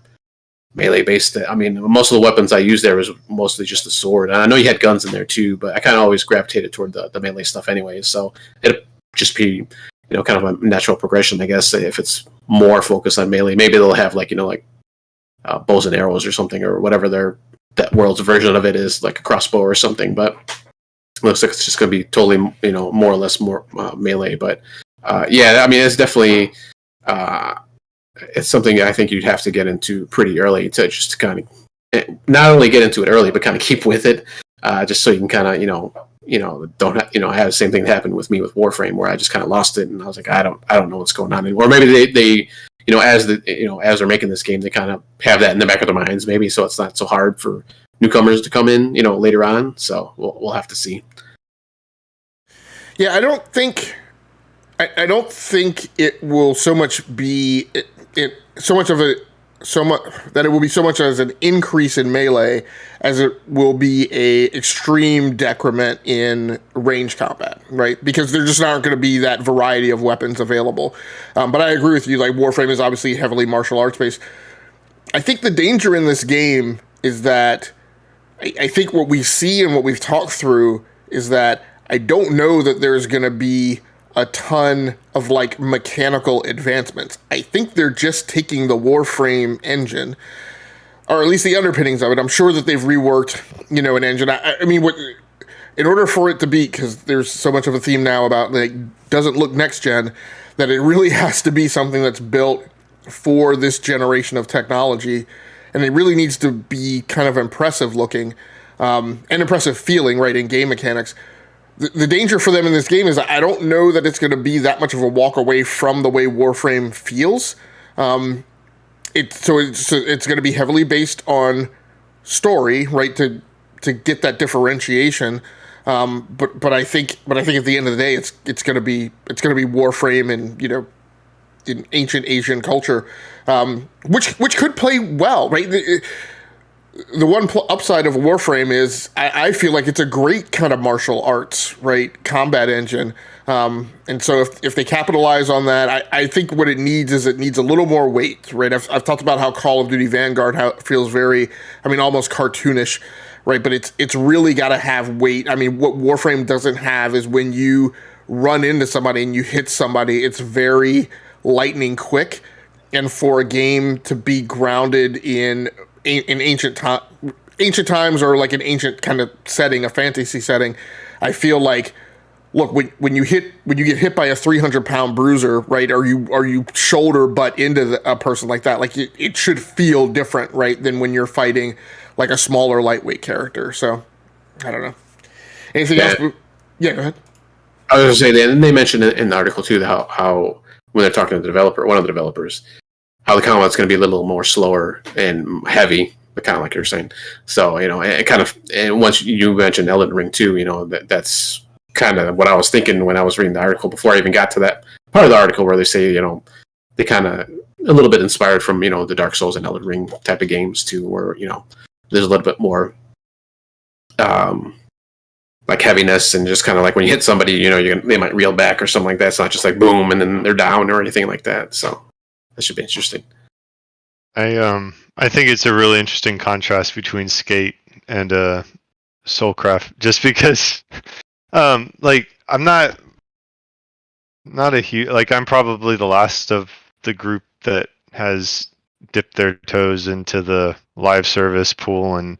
melee based. I mean, most of the weapons I used there was mostly just the sword. And I know you had guns in there too, but I kind of always gravitated toward the melee stuff anyways. So it'd just be, kind of a natural progression, I guess, if it's more focused on melee. Maybe they'll have like bows and arrows or something, or whatever that world's version of it is, like a crossbow or something. But it looks like it's just going to be totally, more or less more melee. But yeah, I mean, it's definitely it's something I think you'd have to get into pretty early to just kind of not only get into it early, but kind of keep with it, just so you can kind of don't have the same thing that happened with me with Warframe, where I just kind of lost it and I was like, I don't know what's going on anymore. Or maybe they as they're making this game, they kind of have that in the back of their minds, maybe, so it's not so hard for newcomers to come in, later on. So we'll have to see.
Yeah, I don't think it will so much be that it will be so much as an increase in melee as it will be a extreme decrement in range combat, right? Because there just aren't going to be that variety of weapons available. But I agree with you. Like, Warframe is obviously heavily martial arts based. I think the danger in this game is that I think what we see and what we've talked through is that I don't know that there's going to be a ton of like mechanical advancements. I think they're just taking the Warframe engine, or at least the underpinnings of it. I'm sure that they've reworked, an engine. I mean, in order for it to be, because there's so much of a theme now about like doesn't look next gen, that it really has to be something that's built for this generation of technology, and it really needs to be kind of impressive looking, and impressive feeling, right, in game mechanics. The danger for them in this game is I don't know that it's going to be that much of a walk away from the way Warframe feels. It's going to be heavily based on story, right, to get that differentiation. But I think at the end of the day, it's going to be Warframe and in ancient Asian culture, which could play well, right? The one upside of Warframe is I feel like it's a great kind of martial arts, right, combat engine. And so if they capitalize on that, I think what it needs is a little more weight, right? I've talked about how Call of Duty Vanguard, how it feels very, almost cartoonish, right? But it's really got to have weight. I mean, what Warframe doesn't have is when you run into somebody and you hit somebody, it's very lightning quick. And for a game to be grounded in ancient times, or like an ancient kind of setting, a fantasy setting, I feel like, look, when you get hit by a 300-pound bruiser, right, or you shoulder butt into a person like that, like it should feel different, right, than when you're fighting like a smaller, lightweight character. So I don't know. Anything else? Yeah, go ahead.
I was going to say that, and they mentioned in the article too how when they're talking to the developer, one of the developers, how the combat's going to be a little more slower and heavy, but kind of like you're saying. So, and once you mentioned Elden Ring too, that's kind of what I was thinking when I was reading the article before I even got to that part of the article where they say, they kind of a little bit inspired from, the Dark Souls and Elden Ring type of games too, where, there's a little bit more, like heaviness, and just kind of like when you hit somebody, they might reel back or something like that. It's not just like boom and then they're down or anything like that. So that should be interesting.
I think it's a really interesting contrast between Skate and Soulcraft, just because like I'm not a huge, like, I'm probably the last of the group that has dipped their toes into the live service pool, and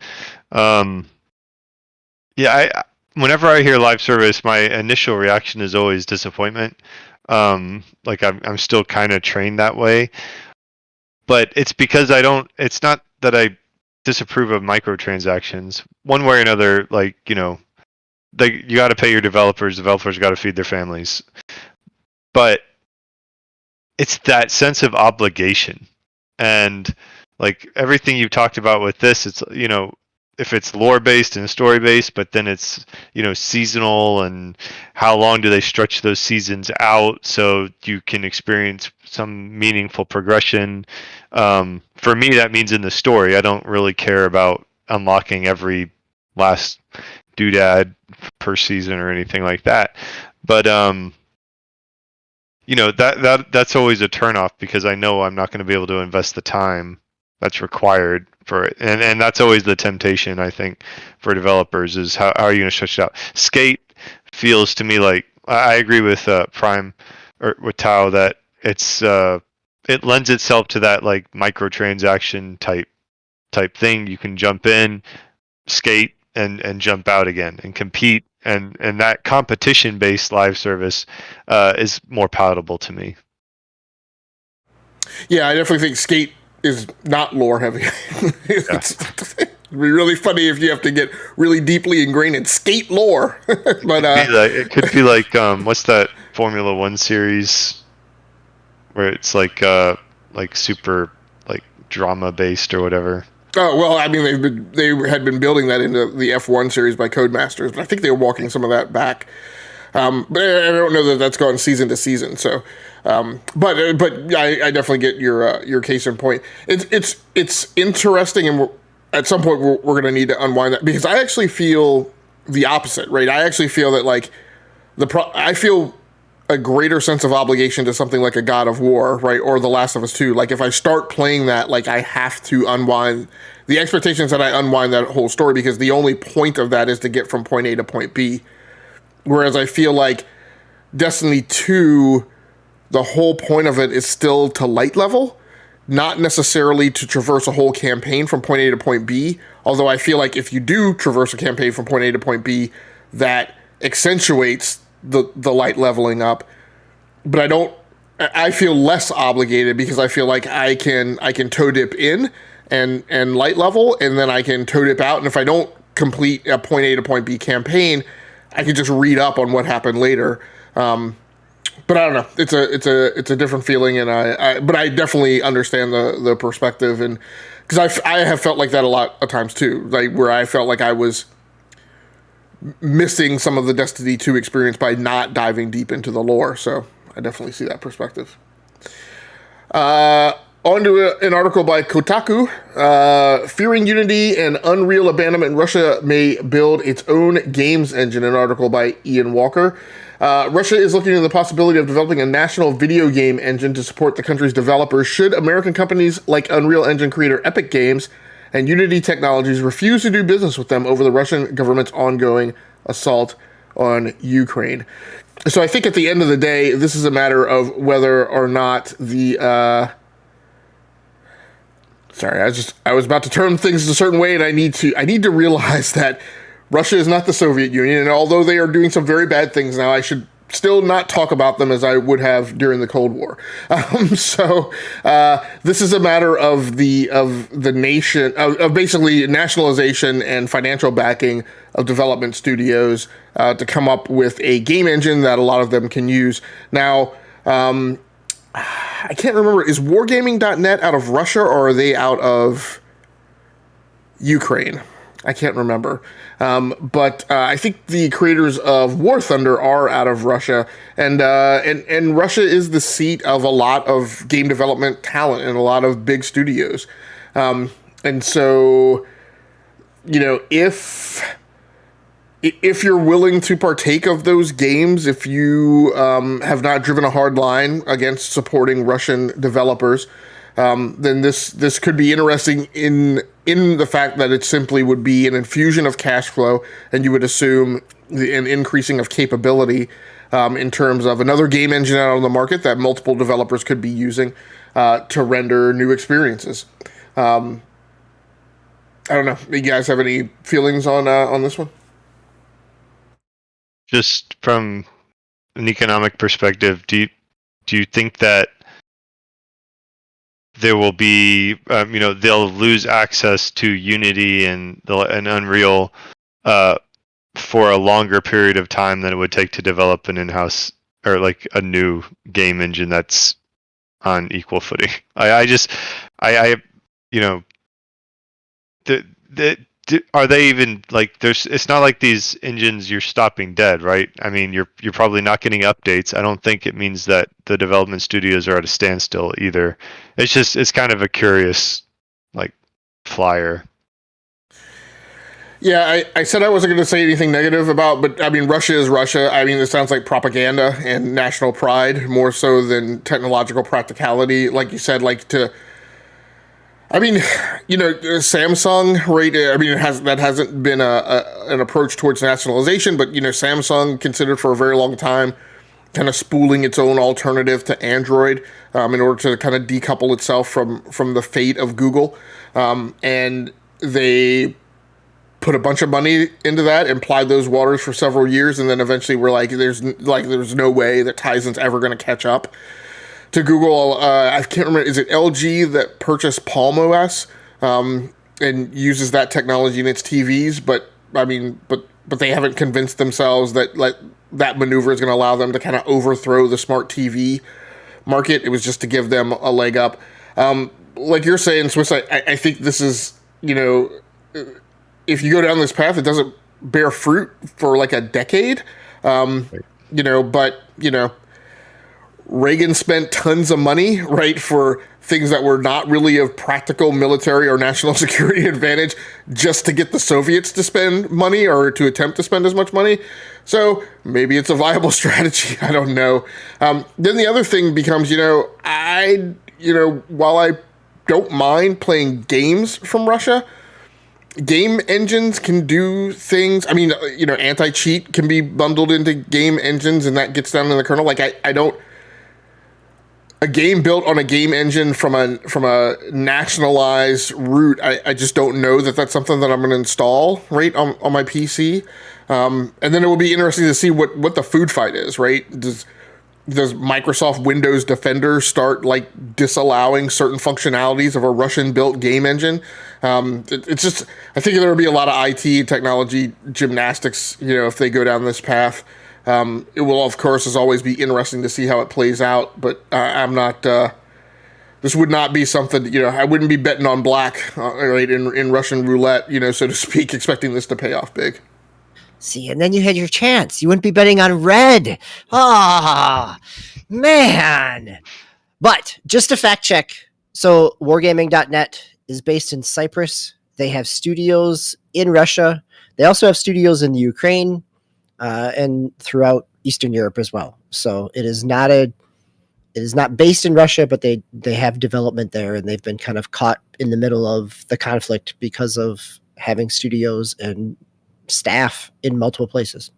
whenever I hear live service, my initial reaction is always disappointment. Like I'm still kind of trained that way, but it's because it's not that I disapprove of microtransactions. One way or another, like, you got to pay your developers got to feed their families. But it's that sense of obligation. And like everything you've talked about with this, it's, if it's lore based and story based, but then it's, seasonal, and how long do they stretch those seasons out so you can experience some meaningful progression. For me, that means in the story. I don't really care about unlocking every last doodad per season or anything like that. But that's always a turnoff, because I know I'm not going to be able to invest the time that's required for it, and that's always the temptation, I think, for developers, is how are you going to stretch it out. Skate feels to me like, I agree with Prime, or with Tao, that it lends itself to that like microtransaction type thing. You can jump in, skate, and jump out again and compete, and that competition based live service is more palatable to me.
Yeah, I definitely think Skate is not lore heavy. It'd be really funny if you have to get really deeply ingrained in Skate lore. But
it could be like what's that Formula One series where it's like super like drama based or whatever.
oh well, I mean they had been building that into the F1 series by Codemasters, but I think they were walking some of that back. But I don't know that that's gone season to season. So, but I definitely get your case in point. It's interesting, and at some point we're going to need to unwind that, because I actually feel the opposite, right? I actually feel that like I feel a greater sense of obligation to something like a God of War, right, or The Last of Us 2. Like if I start playing that, like I have to unwind the expectations that I unwind that whole story, because the only point of that is to get from point A to point B. Whereas I feel like Destiny 2, the whole point of it is still to light level, not necessarily to traverse a whole campaign from point A to point B. Although I feel like if you do traverse a campaign from point A to point B, that accentuates the light leveling up. But I feel less obligated, because I feel like I can toe dip in and light level, and then I can toe dip out. And if I don't complete a point A to point B campaign, I can just read up on what happened later. But I don't know. It's a different feeling, and but I definitely understand the perspective, and because I have felt like that a lot of times too, like where I felt like I was missing some of the Destiny 2 experience by not diving deep into the lore. So I definitely see that perspective. On to an article by Kotaku. Fearing Unity and Unreal abandonment, Russia may build its own games engine. An article by Ian Walker. Russia is looking into the possibility of developing a national video game engine to support the country's developers should American companies like Unreal Engine creator Epic Games and Unity Technologies refuse to do business with them over the Russian government's ongoing assault on Ukraine. So I think at the end of the day, this is a matter of whether or not the... Sorry, I was about to turn things a certain way, and I need to realize that Russia is not the Soviet Union, and although they are doing some very bad things now, I should still not talk about them as I would have during the Cold War. So this is a matter of the nation, of basically nationalization and financial backing of development studios to come up with a game engine that a lot of them can use. Now, I can't remember, is wargaming.net out of Russia, or are they out of Ukraine? I can't remember. But I think the creators of War Thunder are out of Russia, and Russia is the seat of a lot of game development talent and a lot of big studios. And so, you know, if you're willing to partake of those games, if you have not driven a hard line against supporting Russian developers, then this could be interesting in the fact that it simply would be an infusion of cash flow, and you would assume an increasing of capability in terms of another game engine out on the market that multiple developers could be using to render new experiences. I don't know. You guys have any feelings on this one?
Just from an economic perspective, do you think that there will be, they'll lose access to Unity and Unreal for a longer period of time than it would take to develop an in-house or like a new game engine that's on equal footing? Are they even like? It's not like these engines you're stopping dead, right? I mean, you're probably not getting updates. I don't think it means that the development studios are at a standstill either. It's kind of a curious like flyer.
Yeah, I said I wasn't going to say anything negative about, but I mean, Russia is Russia. I mean, it sounds like propaganda and national pride more so than technological practicality. Like you said, I mean, Samsung, right? I mean, that hasn't been an approach towards nationalization, but Samsung considered for a very long time kind of spooling its own alternative to Android in order to kind of decouple itself from the fate of Google, and they put a bunch of money into that, implied those waters for several years, and then eventually were like, there's no way that Tizen's ever going to catch up to Google. I can't remember. Is it LG that purchased Palm OS and uses that technology in its TVs? But I mean, but they haven't convinced themselves that like that maneuver is going to allow them to kind of overthrow the smart TV market. It was just to give them a leg up. Like you're saying, Swiss, I think this is, you know, if you go down this path, it doesn't bear fruit for like a decade. You know, but, you know, Reagan spent tons of money, right, for things that were not really of practical military or national security advantage just to get the Soviets to spend money or to attempt to spend as much money. So maybe it's a viable strategy. I don't know. Then the other thing becomes, you know, while I don't mind playing games from Russia, game engines can do things. I mean, you know, anti-cheat can be bundled into game engines, and that gets down in the kernel. Like, I don't. A game built on a game engine from a nationalized root, I just don't know that that's something that I'm going to install right on my PC. And then it will be interesting to see what the food fight is, right? Does Microsoft Windows Defender start like disallowing certain functionalities of a Russian-built game engine? It's just, I think there will be a lot of IT technology gymnastics, you know, if they go down this path. It will, of course, as always, be interesting to see how it plays out. But I'm not. This would not be something, you know. I wouldn't be betting on black, right, in Russian roulette, you know, so to speak, expecting this to pay off big.
See, and then you had your chance. You wouldn't be betting on red. Ah, man. But just to fact check, so wargaming.net is based in Cyprus. They have studios in Russia. They also have studios in the Ukraine and throughout Eastern Europe as well. So it is not based in Russia, but they have development there, and they've been kind of caught in the middle of the conflict because of having studios and staff in multiple places.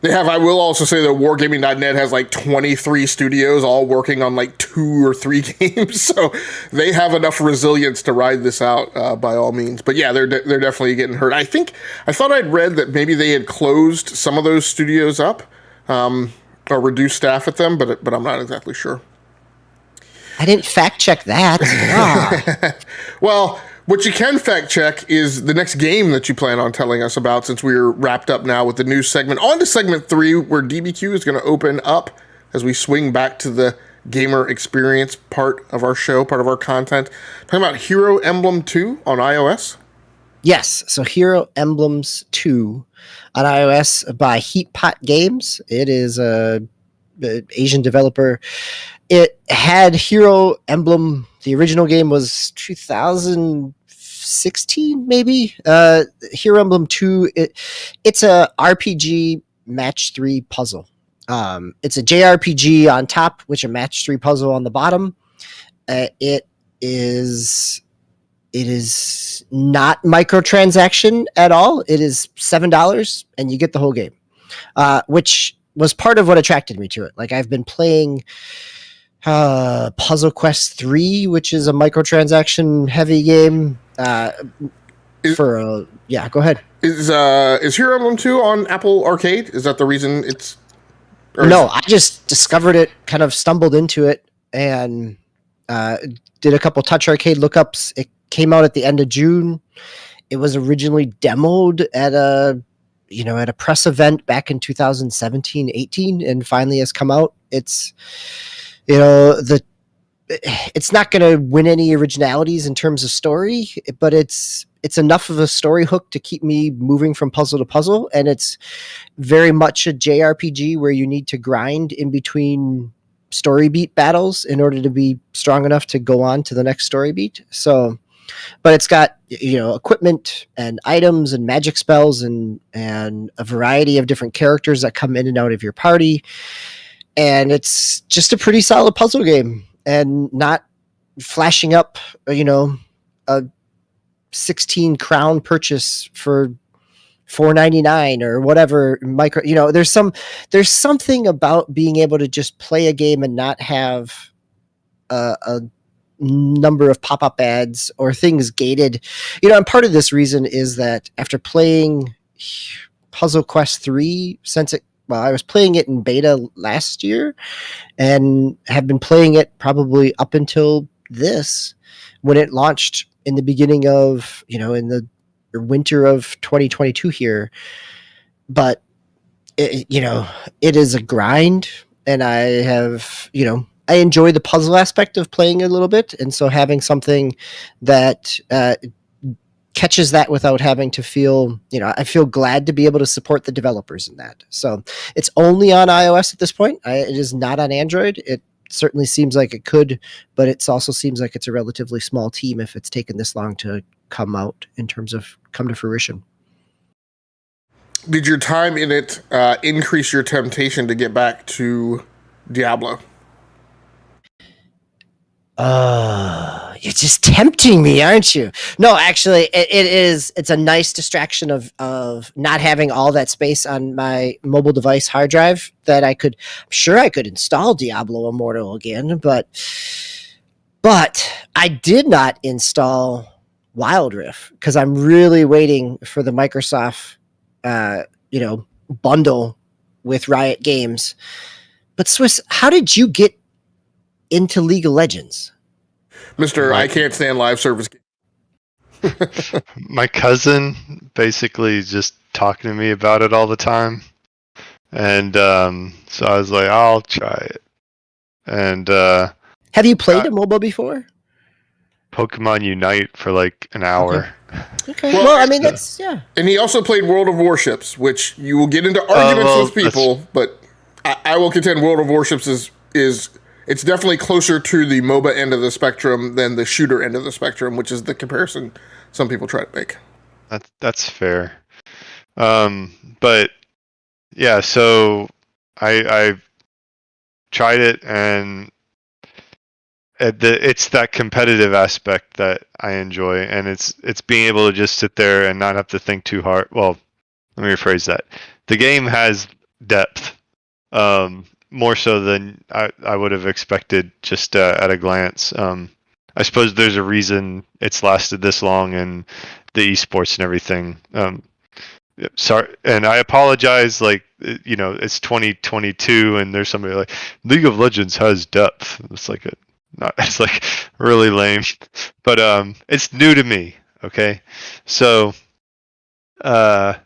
They have. I will also say that wargaming.net has like 23 studios all working on like 2 or 3 games, so they have enough resilience to ride this out by all means. But yeah, they're definitely getting hurt. I thought I'd read that maybe they had closed some of those studios up or reduced staff at them, but I'm not exactly sure.
I didn't fact check that.
Well, what you can fact check is the next game that you plan on telling us about, since we're wrapped up now with the news segment. On to segment 3, where DBQ is going to open up as we swing back to the gamer experience part of our show, part of our content. Talking about Hero Emblem 2 on iOS.
Yes, so Hero Emblems 2 on iOS by Heatpot Games. It is an Asian developer. It had Hero Emblem. The original game was 2016, maybe. Hero Emblem 2. It's a RPG match 3 puzzle. It's a JRPG on top, which a match 3 puzzle on the bottom. It is not microtransaction at all. It is $7, and you get the whole game, which was part of what attracted me to it. Like, I've been playing Puzzle Quest 3, which is a microtransaction heavy game. Go ahead.
Is Hero Emblem 2 on Apple Arcade? Is that the reason it's?
No, I just discovered it, kind of stumbled into it, and did a couple Touch Arcade lookups. It came out at the end of June. It was originally demoed at a press event back in 2017-18, and finally has come out. It's it's not going to win any originalities in terms of story, but it's enough of a story hook to keep me moving from puzzle to puzzle, and it's very much a JRPG where you need to grind in between story beat battles in order to be strong enough to go on to the next story beat. So, but it's got, equipment and items and magic spells and a variety of different characters that come in and out of your party. And it's just a pretty solid puzzle game, and not flashing up, a 16 crown purchase for $4.99 or whatever there's something about being able to just play a game and not have a number of pop-up ads or things gated. And part of this reason is that after playing Puzzle Quest 3, since it well, I was playing it in beta last year and have been playing it probably up until this when it launched in the beginning of, in the winter of 2022 here. But, it is a grind, and I have, I enjoy the puzzle aspect of playing a little bit. And so having something that catches that without having to feel, I feel glad to be able to support the developers in that. So it's only on iOS at this point. It is not on Android. It certainly seems like it could, but it also seems like it's a relatively small team if it's taken this long to come out in terms of come to fruition.
Did your time in it increase your temptation to get back to Diablo?
You're just tempting me, aren't you? No, actually, it's a nice distraction of not having all that space on my mobile device hard drive that I'm sure I could install Diablo Immortal again, but I did not install Wild Rift because I'm really waiting for the Microsoft, bundle with Riot Games. But Swiss, how did you get into League of Legends?
Mr. I can't stand live service.
My cousin basically just talking to me about it all the time. And so I was like, I'll try it. And
have you played a MOBA before?
Pokemon Unite for like an hour.
Okay. Well, I mean, that's, yeah.
And he also played World of Warships, which you will get into arguments with people, but I will contend World of Warships is it's definitely closer to the MOBA end of the spectrum than the shooter end of the spectrum, which is the comparison some people try to make.
That's fair. But yeah, so I tried it, and it's that competitive aspect that I enjoy, and it's being able to just sit there and not have to think too hard. Well, let me rephrase that. The game has depth, more so than I would have expected just at a glance. I suppose there's a reason it's lasted this long, and the esports and everything. Sorry, and I apologize. Like, it's 2022, and there's somebody like League of Legends has depth. It's like really lame, but it's new to me. Okay, so yeah,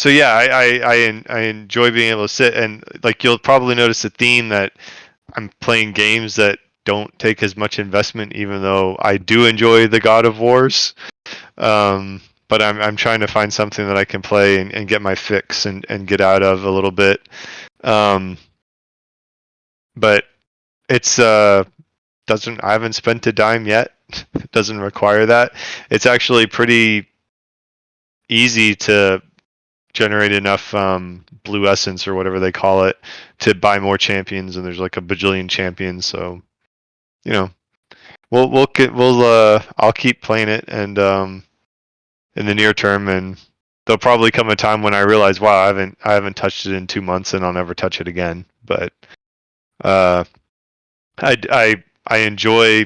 I enjoy being able to sit, and like you'll probably notice a theme that I'm playing games that don't take as much investment, even though I do enjoy the God of Wars. But I'm trying to find something that I can play and get my fix and get out of a little bit. But it's I haven't spent a dime yet. It doesn't require that. It's actually pretty easy to generate enough blue essence or whatever they call it to buy more champions, and there's like a bajillion champions. So, I'll keep playing it, and in the near term, and there'll probably come a time when I realize, wow, I haven't touched it in 2 months, and I'll never touch it again. But I enjoy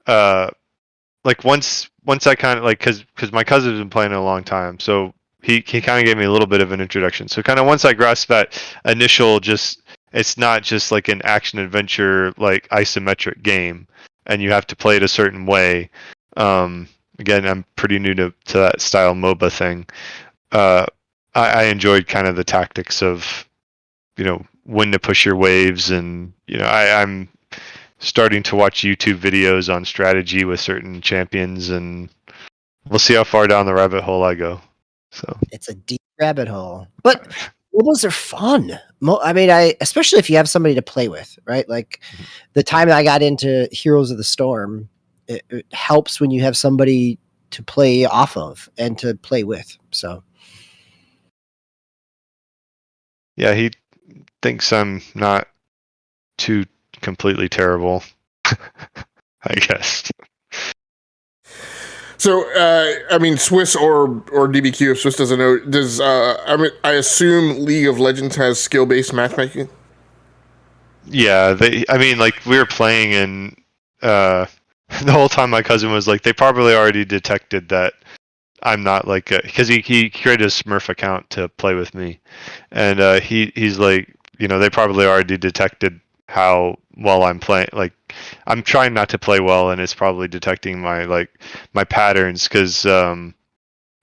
like once I kind of like because my cousin's been playing it a long time, so he kind of gave me a little bit of an introduction. So kind of once I grasped that initial, it's not just like an action adventure like isometric game, and you have to play it a certain way. Again, I'm pretty new to that style MOBA thing. I enjoyed kind of the tactics of when to push your waves, and I'm starting to watch YouTube videos on strategy with certain champions, and we'll see how far down the rabbit hole I go. So
it's a deep rabbit hole, but MOBAs are fun. I mean, especially if you have somebody to play with, right? Like the time I got into Heroes of the Storm, it helps when you have somebody to play off of and to play with. So
yeah, he thinks I'm not too completely terrible, I guess.
So, I mean, Swiss or DBQ, if Swiss doesn't know, does I assume League of Legends has skill-based matchmaking?
Yeah, like we were playing, and the whole time my cousin was like, they probably already detected that I'm not like because he created a Smurf account to play with me, and he's like, they probably already detected how well I'm playing. Like, I'm trying not to play well, and it's probably detecting my patterns because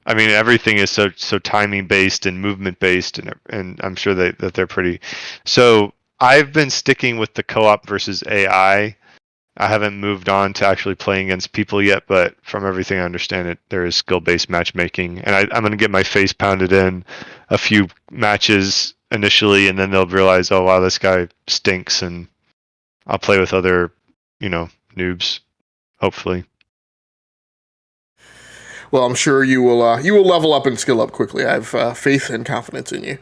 I mean, everything is so timing based and movement based, and I'm sure that they're pretty. So I've been sticking with the co-op versus AI. I haven't moved on to actually playing against people yet, but from everything I understand, there is skill-based matchmaking, and I'm going to get my face pounded in a few matches initially, and then they'll realize, oh wow, this guy stinks, and I'll play with other, noobs, hopefully.
Well, I'm sure you will level up and skill up quickly. I have faith and confidence in you.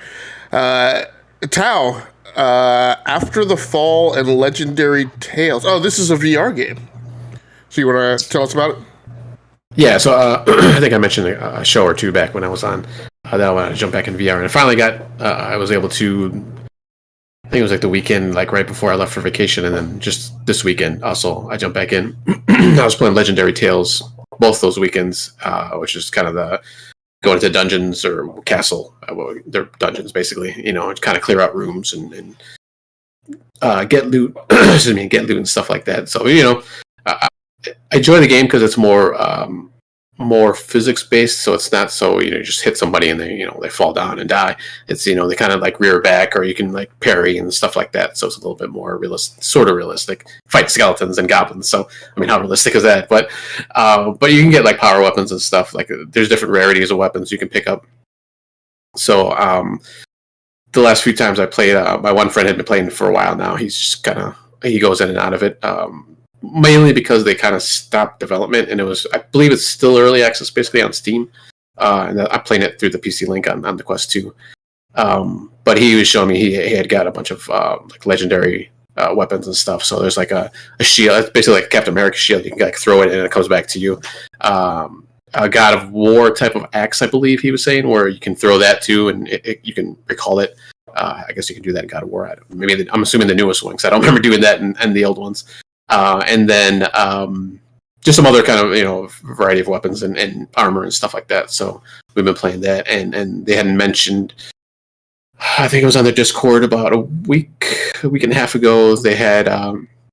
Tao, After the Fall and Legendary Tales. Oh, this is a VR game. So you want to tell us about it?
Yeah, so I think I mentioned a show or two back when I was on that I wanted to jump back in VR, and I finally I was able to. I think it was like the weekend, like right before I left for vacation, and then just this weekend also I jumped back in. I was playing Legendary Tales both those weekends, which is kind of the going into dungeons or castle. They're dungeons basically, kind of clear out rooms and get loot. Excuse me, get loot and stuff like that. So I enjoy the game because it's more physics based. So it's not so you just hit somebody and they fall down and die. It's they kind of like rear back, or you can like parry and stuff like that. So it's a little bit more realistic. Fight skeletons and goblins. So I mean, how realistic is that? But you can get like power weapons and stuff. Like there's different rarities of weapons you can pick up. So the last few times I played, my one friend had been playing for a while now. He's just he goes in and out of it. Mainly because they kind of stopped development, and I believe it's still early access, basically on Steam, and I'm playing it through the PC link on the Quest 2. But he was showing me he had got a bunch of like legendary weapons and stuff. So there's like a shield, it's basically like a Captain America shield. You can like throw it and it comes back to you. A God of War type of axe, I believe he was saying, where you can throw that too, and you can recall it. I guess you can do that in God of War. I'm assuming the newest one, because I don't remember doing that in the old ones. And then just some other kind of variety of weapons and armor and stuff like that. So we've been playing that, and they hadn't mentioned. I think it was on their Discord about a week and a half ago. They had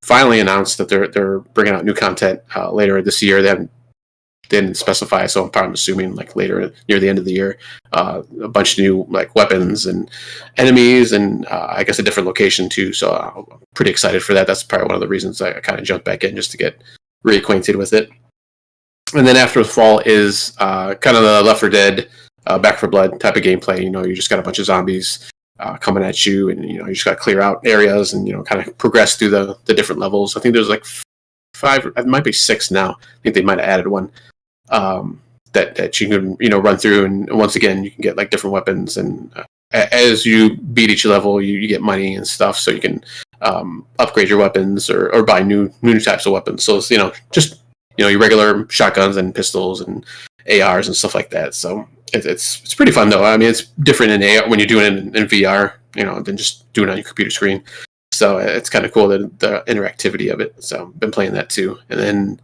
finally announced that they're bringing out new content later this year. They didn't specify, so I'm probably assuming like later near the end of the year, a bunch of new like weapons and enemies, and I guess a different location too. So I'm pretty excited for that. That's probably one of the reasons I kind of jumped back in, just to get reacquainted with it. And then After the Fall is kind of the Left 4 Dead, Back 4 Blood type of gameplay. You just got a bunch of zombies coming at you, and you just got to clear out areas and kind of progress through the different levels. I think there's like 5, it might be 6 now. I think they might have added one. That you can run through, and once again you can get like different weapons, and as you beat each level you get money and stuff, so you can upgrade your weapons or buy new types of weapons. So it's just your regular shotguns and pistols and ARs and stuff like that. So it's pretty fun though. I mean, it's different in AR when you're doing it in VR than just doing it on your computer screen. So it's kind of cool, the interactivity of it. So I've been playing that too, and then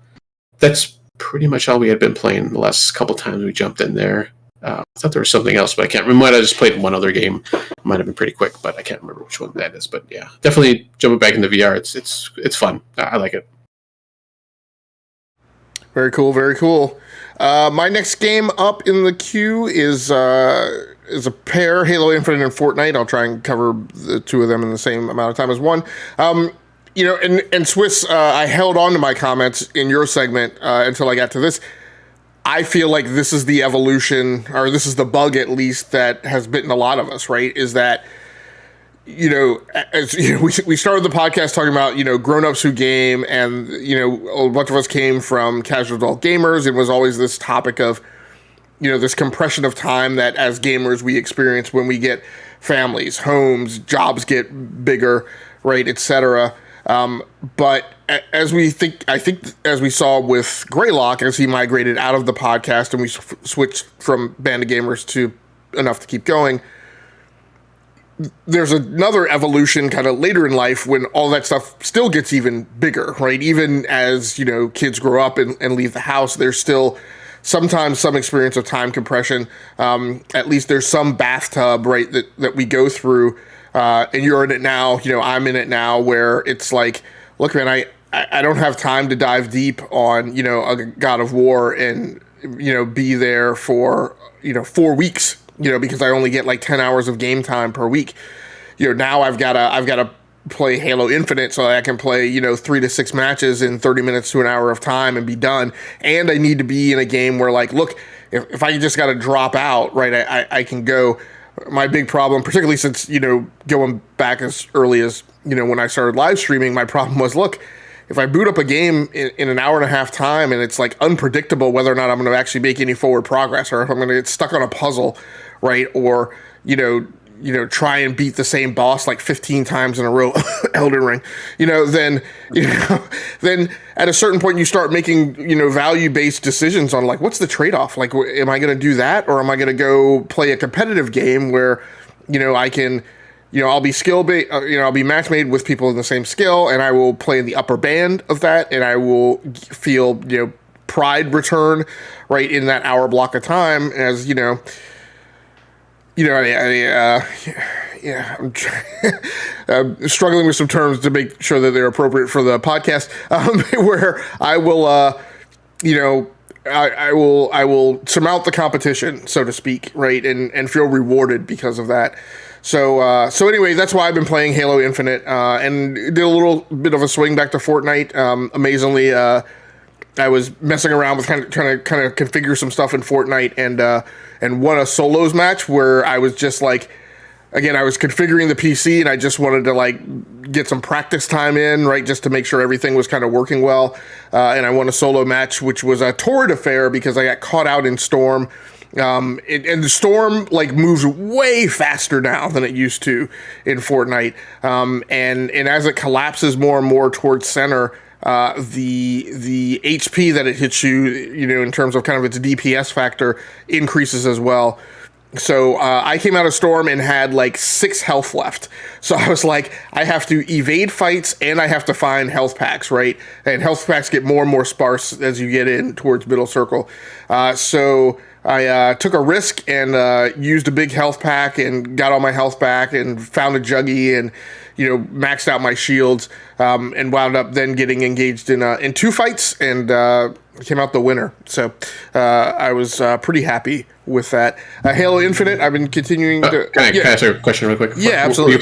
that's pretty much all we had been playing the last couple times we jumped in there. I thought there was something else, but I can't remember. I just played one other game. It might have been pretty quick, but I can't remember which one that is. But yeah, definitely jumping back into VR. It's fun. I like it.
Very cool. Very cool. My next game up in the queue is a pair, Halo Infinite and Fortnite. I'll try and cover the two of them in the same amount of time as one. And Swiss, I held on to my comments in your segment until I got to this. I feel like this is the evolution, or this is the bug at least, that has bitten a lot of us, right? Is that, as we started the podcast talking about, grown-ups who game, and, a bunch of us came from casual adult gamers. It was always this topic of, this compression of time that as gamers we experience when we get families, homes, jobs get bigger, right, et cetera. But as we saw with Greylock, as he migrated out of the podcast and we switched from Band of Gamers to Enough to Keep Going, there's another evolution kind of later in life when all that stuff still gets even bigger, right? Even as, kids grow up and leave the house, there's still sometimes some experience of time compression. At least there's some bathtub, right, that we go through, and you're in it now. I'm in it now, where it's like, look, man, I don't have time to dive deep on a God of War and be there for 4 weeks, because I only get like 10 hours of game time per week. Now I've got to play Halo Infinite so I can play 3 to 6 matches in 30 minutes to an hour of time and be done. And I need to be in a game where, like, look, if I just got to drop out, right, I can go. My big problem, particularly since going back as early as when I started live streaming, my problem was, look, if I boot up a game in an hour and a half time and it's like unpredictable whether or not I'm going to actually make any forward progress, or if I'm going to get stuck on a puzzle, right, or try and beat the same boss like 15 times in a row, Elden Ring, then at a certain point you start making, value-based decisions on, like, what's the trade-off? Like, am I going to do that, or am I going to go play a competitive game where, I can, I'll be skill-based, I'll be match-made with people in the same skill, and I will play in the upper band of that, and I will feel, pride return right in that hour block of time as, I'm struggling with some terms to make sure that they're appropriate for the podcast, where I will, I will surmount the competition, so to speak, right, and feel rewarded because of that. So anyway, that's why I've been playing Halo Infinite, and did a little bit of a swing back to Fortnite. Amazingly, I was messing around with trying to configure some stuff in Fortnite, and won a solos match where I was just like, again, I was configuring the PC and I just wanted to like get some practice time in, right, just to make sure everything was kind of working well. And I won a solo match, which was a torrid affair because I got caught out in Storm. And the Storm like moves way faster now than it used to in Fortnite. And as it collapses more and more towards center, the HP that it hits you, in terms of kind of its DPS factor, increases as well. So I came out of Storm and had like 6 health left. So I was like, I have to evade fights and I have to find health packs, right? And health packs get more and more sparse as you get in towards middle circle. So I took a risk and used a big health pack and got all my health back and found a juggy and maxed out my shields, and wound up then getting engaged in 2 fights and came out the winner. So I was pretty happy with that. Halo Infinite, I've been continuing to...
Can I ask a question real quick?
Yeah, absolutely.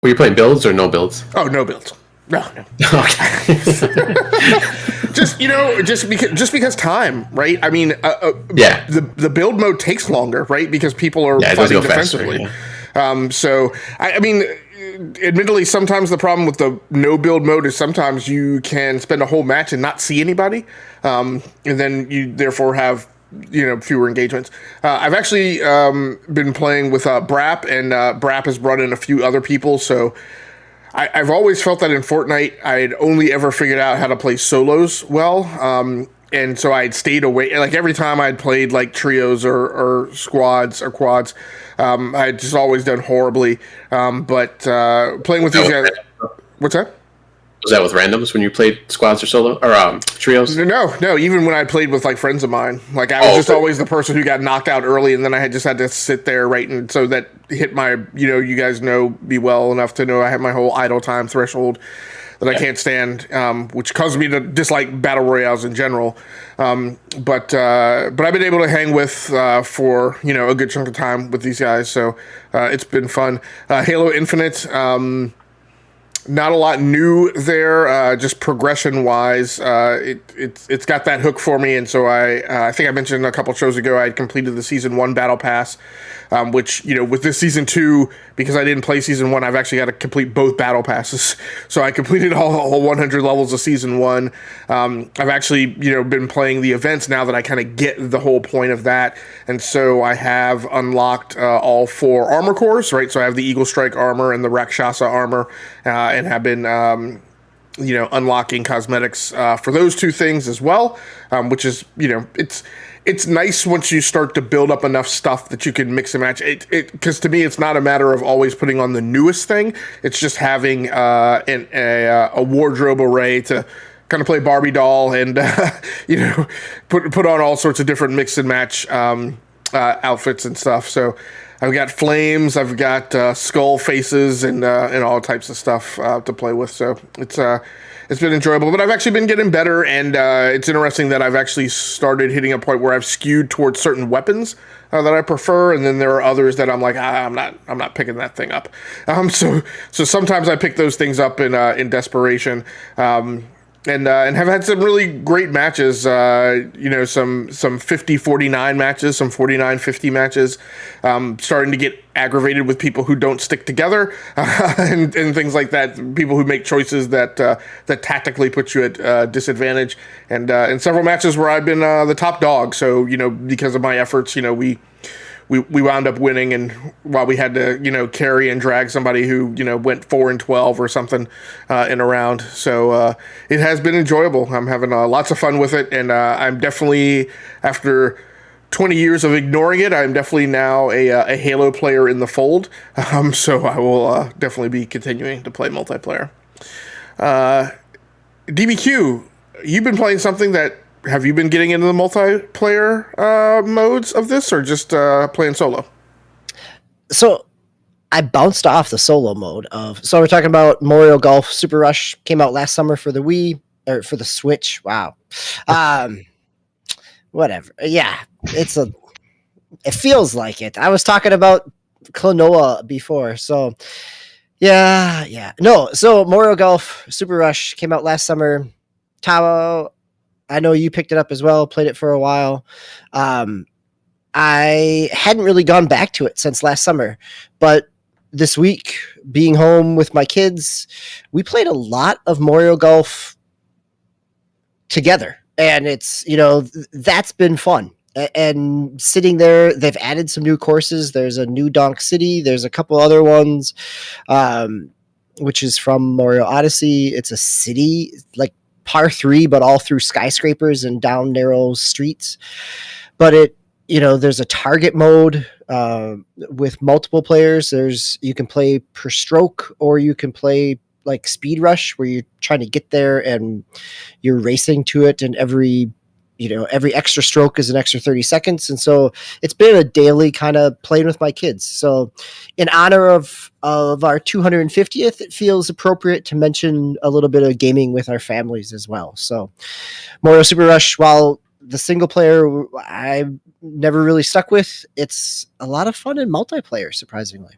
Were you playing builds or no builds?
Oh, no builds. No.
Okay.
just because time, right? I mean,
yeah.
The build mode takes longer, right? Because people are fighting defensively. Faster, so I mean, admittedly, sometimes the problem with the no build mode is sometimes you can spend a whole match and not see anybody, and then you therefore have fewer engagements. I've actually been playing with Brap, and Brap has brought in a few other people, so I've always felt that in Fortnite, I'd only ever figured out how to play solos well, and so I'd stayed away. Like every time I'd played like trios or squads or quads, I'd just always done horribly. But playing with these guys, what's that?
Was that with randoms when you played squads or solo or trios?
No. Even when I played with like friends of mine, like I was just always the person who got knocked out early, and then I just had to sit there, right? And so that hit my, you guys know me well enough to know I have my whole idle time threshold that I can't stand, which causes me to dislike battle royales in general. But I've been able to hang with for a good chunk of time with these guys, so it's been fun. Halo Infinite. Not a lot new there, just progression-wise. It's got that hook for me, and so I think I mentioned a couple shows ago I had completed the Season 1 Battle Pass, which, with this Season 2, because I didn't play Season 1, I've actually got to complete both Battle Passes. So I completed all 100 levels of Season 1. I've actually, been playing the events now that I kind of get the whole point of that, and so I have unlocked all 4 armor cores, right? So I have the Eagle Strike armor and the Rakshasa armor, and have been, unlocking cosmetics for those 2 things as well, which is, it's nice once you start to build up enough stuff that you can mix and match. Because to me, it's not a matter of always putting on the newest thing. It's just having a wardrobe array to kind of play Barbie doll and put on all sorts of different mix and match outfits and stuff. So I've got flames, I've got skull faces, and all types of stuff to play with. So it's been enjoyable, but I've actually been getting better, and it's interesting that I've actually started hitting a point where I've skewed towards certain weapons that I prefer, and then there are others that I'm like, I'm not picking that thing up. So sometimes I pick those things up in desperation. And have had some really great matches, some 50-49 matches, some 49-50 matches, starting to get aggravated with people who don't stick together, and things like that, people who make choices that tactically put you at disadvantage, and in several matches where I've been the top dog, so, because of my efforts, we wound up winning, and while we had to, carry and drag somebody who, went 4-12 or something in a round. So it has been enjoyable. I'm having lots of fun with it, and I'm definitely, after 20 years of ignoring it, I'm definitely now a Halo player in the fold. So I will definitely be continuing to play multiplayer. DBQ, you've been playing something that. Have you been getting into the multiplayer modes of this, or just playing solo?
So I bounced off the solo mode so we're talking about Mario Golf Super Rush, came out last summer for the Wii, or for the Switch. Wow. Whatever. Yeah, it feels like it. I was talking about Klonoa before, so yeah. No, so Mario Golf Super Rush came out last summer. Tao, I know you picked it up as well, played it for a while. I hadn't really gone back to it since last summer, but this week, being home with my kids, we played a lot of Mario Golf together, and it's, that's been fun. And sitting there, they've added some new courses. There's a new Donk City. There's a couple other ones, which is from Mario Odyssey. It's a city, like par 3, but all through skyscrapers and down narrow streets. But there's a target mode with multiple players. You can play per stroke, or you can play like Speed Rush, where you're trying to get there and you're racing to it, and every extra stroke is an extra 30 seconds. And so it's been a daily kind of playing with my kids. So in honor of our 250th, it feels appropriate to mention a little bit of gaming with our families as well. So Mario Super Rush, while the single player I never really stuck with, it's a lot of fun in multiplayer, surprisingly.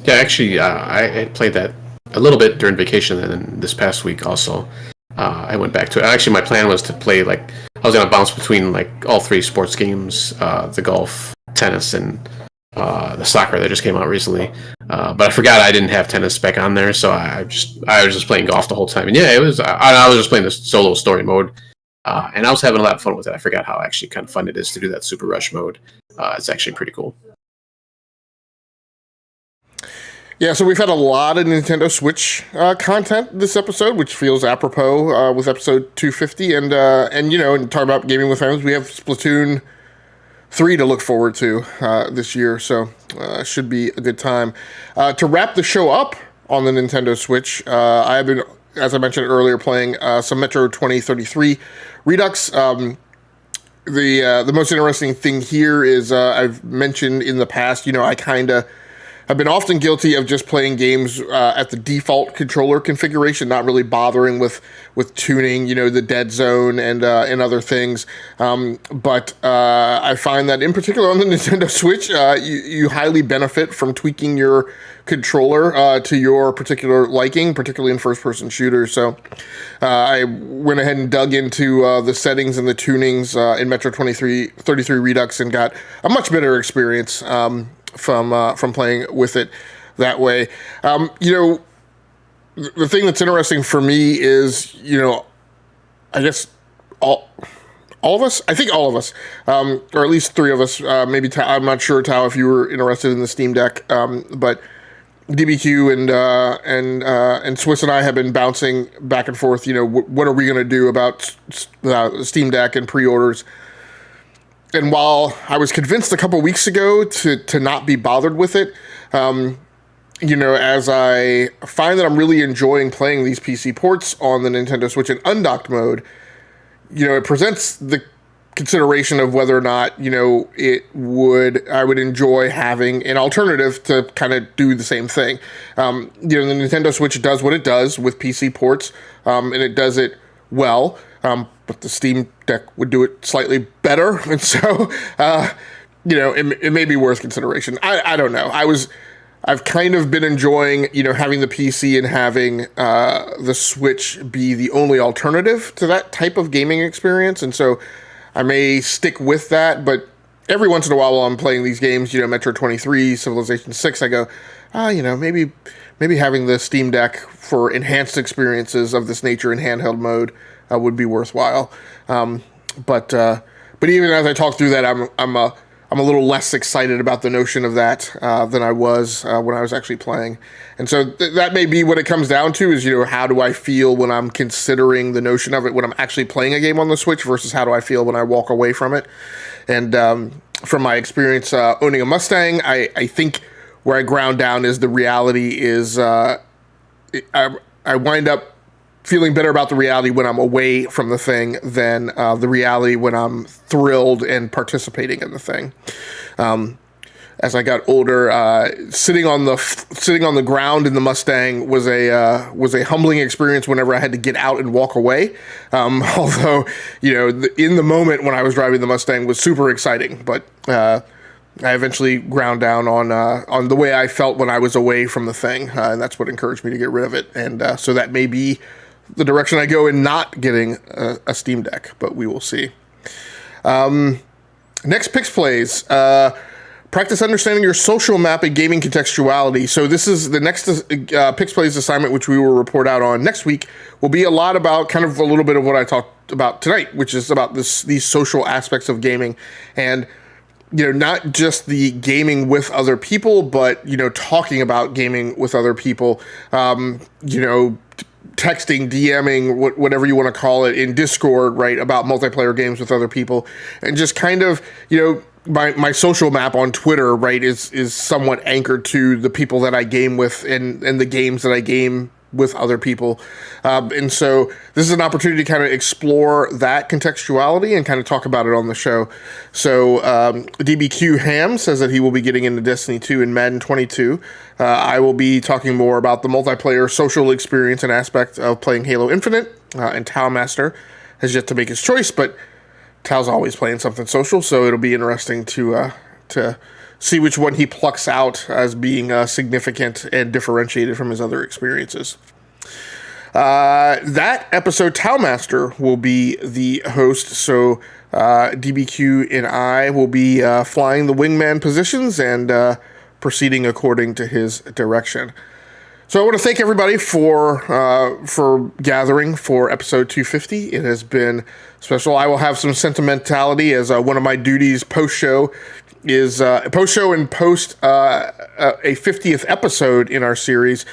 Yeah, actually, I played that a little bit during vacation, and then this past week also. I went back to it. Actually, my plan was to play, I was going to bounce between, all 3 sports games, the golf, tennis, and the soccer that just came out recently. But I forgot I didn't have tennis back on there, so I was just playing golf the whole time. And yeah, it was. I was just playing the solo story mode, and I was having a lot of fun with it. I forgot how actually kind of fun it is to do that Super Rush mode. It's actually pretty cool.
Yeah, so we've had a lot of Nintendo Switch content this episode, which feels apropos with episode 250, and talk about gaming with families. We have Splatoon 3 to look forward to this year, so should be a good time. To wrap the show up on the Nintendo Switch, I have been, as I mentioned earlier, playing some Metro 2033 Redux. The most interesting thing here is I've mentioned in the past, I've been often guilty of just playing games at the default controller configuration, not really bothering with tuning, the dead zone and other things. But I find that in particular on the Nintendo Switch, you highly benefit from tweaking your controller to your particular liking, particularly in first-person shooters. So I went ahead and dug into the settings and the tunings in Metro 2033 Redux and got a much better experience from playing with it that way. The thing that's interesting for me is, I guess all of us, I think all of us, or at least 3 of us, maybe I'm not sure, Tao, if you were interested in the Steam Deck, but DBQ and Swiss and I have been bouncing back and forth, what are we going to do about Steam Deck and pre-orders? And while I was convinced a couple weeks ago to not be bothered with it, as I find that I'm really enjoying playing these PC ports on the Nintendo Switch in undocked mode, it presents the consideration of whether or not, I would enjoy having an alternative to kind of do the same thing. The Nintendo Switch does what it does with PC ports, and it does it well, but the Steam Deck would do it slightly better, and so, it may be worth consideration. I don't know. I've kind of been enjoying, having the PC and having the Switch be the only alternative to that type of gaming experience, and so I may stick with that, but every once in a while I'm playing these games, Metro 23, Civilization 6, I go, maybe having the Steam Deck for enhanced experiences of this nature in handheld mode would be worthwhile. But even as I talk through that, I'm a little less excited about the notion of that than I was when I was actually playing. And so that may be what it comes down to is, how do I feel when I'm considering the notion of it when I'm actually playing a game on the Switch versus how do I feel when I walk away from it. And from my experience owning a Mustang, I think where I ground down is the reality is I wind up feeling better about the reality when I'm away from the thing than the reality when I'm thrilled and participating in the thing. As I got older, sitting on the ground in the Mustang was a humbling experience whenever I had to get out and walk away. Although, in the moment when I was driving the Mustang was super exciting, but I eventually ground down on the way I felt when I was away from the thing, and that's what encouraged me to get rid of it. And so that may be the direction I go in not getting a Steam Deck, but we will see. Next, Pix Plays. Practice understanding your social map and gaming contextuality. So this is the next Pix Plays assignment, which we will report out on next week, will be a lot about kind of a little bit of what I talked about tonight, which is about these social aspects of gaming. And, not just the gaming with other people, but, talking about gaming with other people, texting, DMing, whatever you want to call it, in Discord, right, about multiplayer games with other people, and just kind of, my social map on Twitter, right, is somewhat anchored to the people that I game with and the games that I game with other people. And so this is an opportunity to kind of explore that contextuality and kind of talk about it on the show. So DBQ Ham says that he will be getting into Destiny 2 and Madden 22. I will be talking more about the multiplayer social experience and aspect of playing Halo Infinite. And Towmaster has yet to make his choice, but Tao's always playing something social, so it'll be interesting to see which one he plucks out as being significant and differentiated from his other experiences. That episode, Towmaster will be the host, so DBQ and I will be flying the wingman positions and proceeding according to his direction. So I want to thank everybody for gathering for episode 250. It has been special. I will have some sentimentality as one of my duties post-show is post-show and post a 50th episode in our series,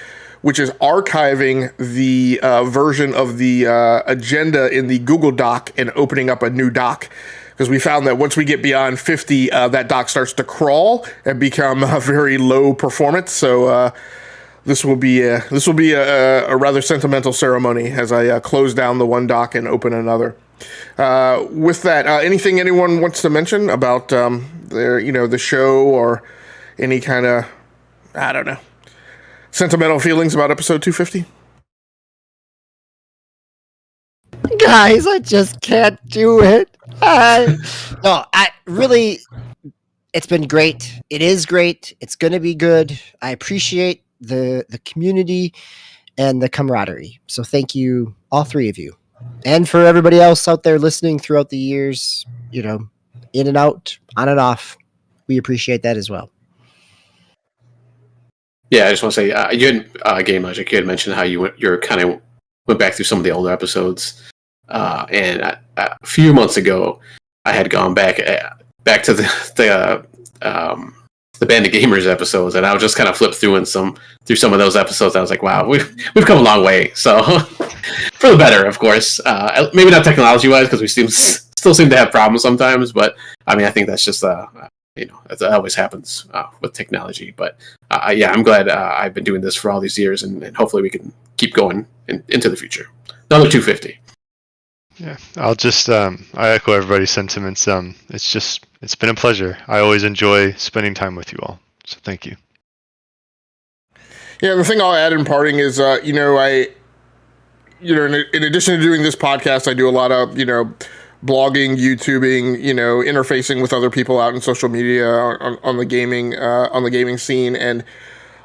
which is archiving the version of the agenda in the Google Doc and opening up a new doc. Because we found that once we get beyond 50, that doc starts to crawl and become very low performance. So this will be a rather sentimental ceremony as I close down the one dock and open another. With that, anything anyone wants to mention about the show or any kind of, I don't know, sentimental feelings about episode 250?
Guys, I just can't do it. I really, it's been great. It is great. It's going to be good. I appreciate the community and the camaraderie. So thank you, all three of you. And for everybody else out there listening throughout the years, in and out, on and off, we appreciate that as well.
Yeah, I just want to say, you had Game Logic. You had mentioned how you're kind of went back through some of the older episodes, and a few months ago, I had gone back to the Band of Gamers episodes, and I would just kind of flip through some of those episodes. I was like, wow, we've come a long way. So for the better, of course. Maybe not technology wise, because we still seem to have problems sometimes. But I mean, I think that's just that always happens with technology. But yeah, I'm glad I've been doing this for all these years, and hopefully we can keep going into the future. Another 250.
Yeah, I'll just I echo everybody's sentiments. It's been a pleasure. I always enjoy spending time with you all. So thank you.
Yeah, the thing I'll add in parting is, in addition to doing this podcast, I do a lot of, blogging, YouTubing, interfacing with other people out in social media on the gaming scene. And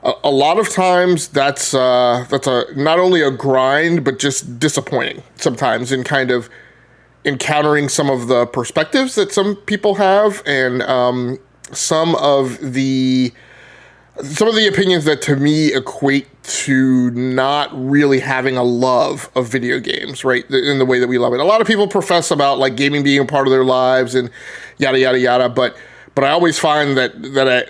a lot of times that's not only a grind, but just disappointing sometimes in kind of encountering some of the perspectives that some people have, and some of the opinions that to me equate to not really having a love of video games, right? In the way that we love it. A lot of people profess about like gaming being a part of their lives and yada, yada, yada. But I always find that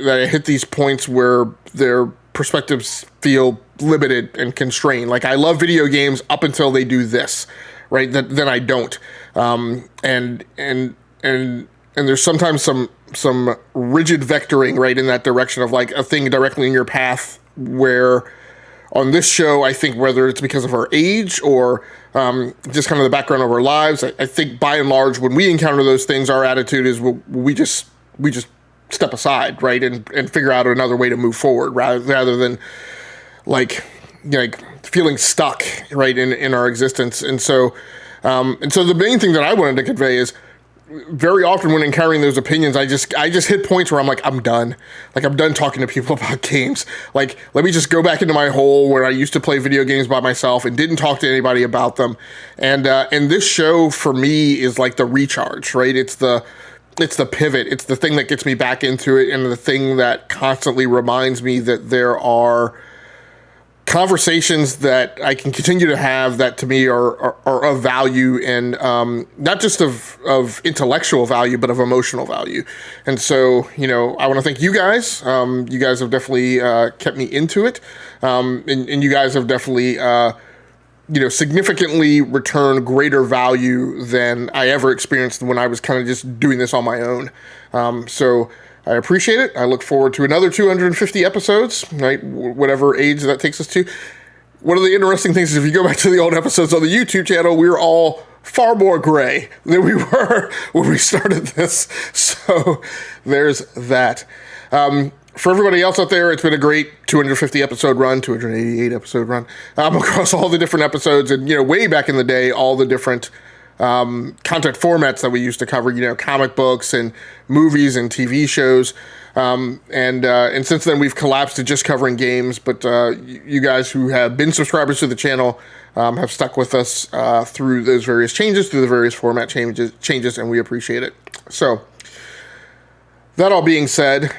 I hit these points where their perspectives feel limited and constrained. Like, I love video games up until they do this, right? Then I don't. And there's sometimes some rigid vectoring right in that direction of like a thing directly in your path, where on this show, I think whether it's because of our age or just kind of the background of our lives, I think by and large, when we encounter those things, our attitude is we just step aside, right, and figure out another way to move forward rather than like feeling stuck right in our existence. And so the main thing that I wanted to convey is, very often when encountering those opinions, I just hit points where I'm like, I'm done. Like, I'm done talking to people about games. Like, let me just go back into my hole where I used to play video games by myself and didn't talk to anybody about them. And this show for me is like the recharge, right? It's the pivot. It's the thing that gets me back into it, and the thing that constantly reminds me that there are conversations that I can continue to have that to me are of value, and not just of intellectual value, but of emotional value. And so, I want to thank you guys. You guys have definitely kept me into it. And you guys have definitely, significantly returned greater value than I ever experienced when I was kind of just doing this on my own. So I appreciate it. I look forward to another 250 episodes, right? Whatever age that takes us to. One of the interesting things is, if you go back to the old episodes on the YouTube channel, we're all far more gray than we were when we started this. So there's that. For everybody else out there, it's been a great 250 episode run, 288 episode run, across all the different episodes. And, way back in the day, all the different content formats that we used to cover, comic books and movies and TV shows. And since then we've collapsed to just covering games, but you guys who have been subscribers to the channel have stuck with us through those various changes, through the various format changes, and we appreciate it. So that all being said,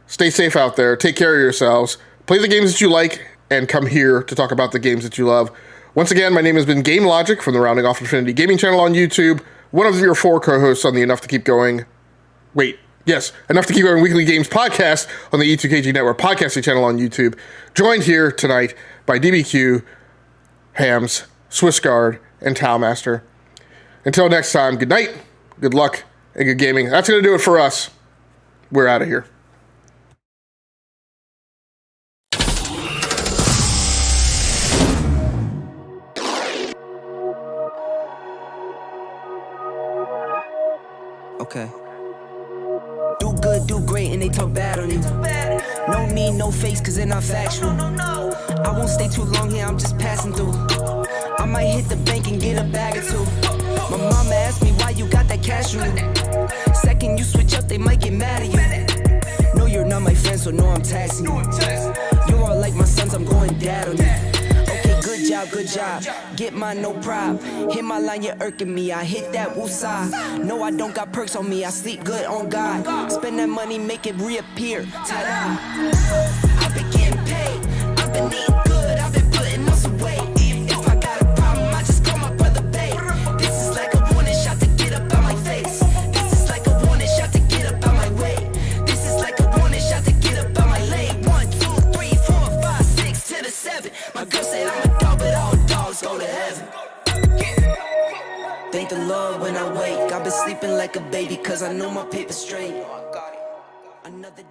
stay safe out there, take care of yourselves, play the games that you like, and come here to talk about the games that you love. Once again, my name has been Game Logic from the Rounding Off Infinity Gaming channel on YouTube, one of your 4 co-hosts on the Enough to Keep Going Weekly Games podcast on the E2KG Network podcasting channel on YouTube, joined here tonight by DBQ, Hams, Swissguard, and Towmaster. Until next time, good night, good luck, and good gaming. That's going to do it for us. We're out of here.
Okay. Do good, do great, and they talk bad on you. No need, no face, cause they're not factual. I won't stay too long here, I'm just passing through. I might hit the bank and get a bag or two. My mama asked me why you got that cash on you. Second you switch up, they might get mad at you. No, you're not my friend, so no, I'm taxing you. You're all like my sons, I'm going dad on you. Good job, get mine, no prob. Hit my line, you're irking me, I hit that woosah. No, I don't got perks on me, I sleep good on God. Spend that money, make it reappear, ta-da. I've been getting paid, I've been eating good, I've been putting on some weight. If I got a problem, I just call my brother babe. This is like a warning shot to get up out my face. This is like a warning shot to get up out my way. This is like a warning shot to get up out my lane. 1, 2, 3, 4, 5, 6 to the 7. My girl said I'm a dog, but all dogs go to heaven. Thank the Lord when I wake. I've been sleeping like a baby, cause I know my paper's straight. Another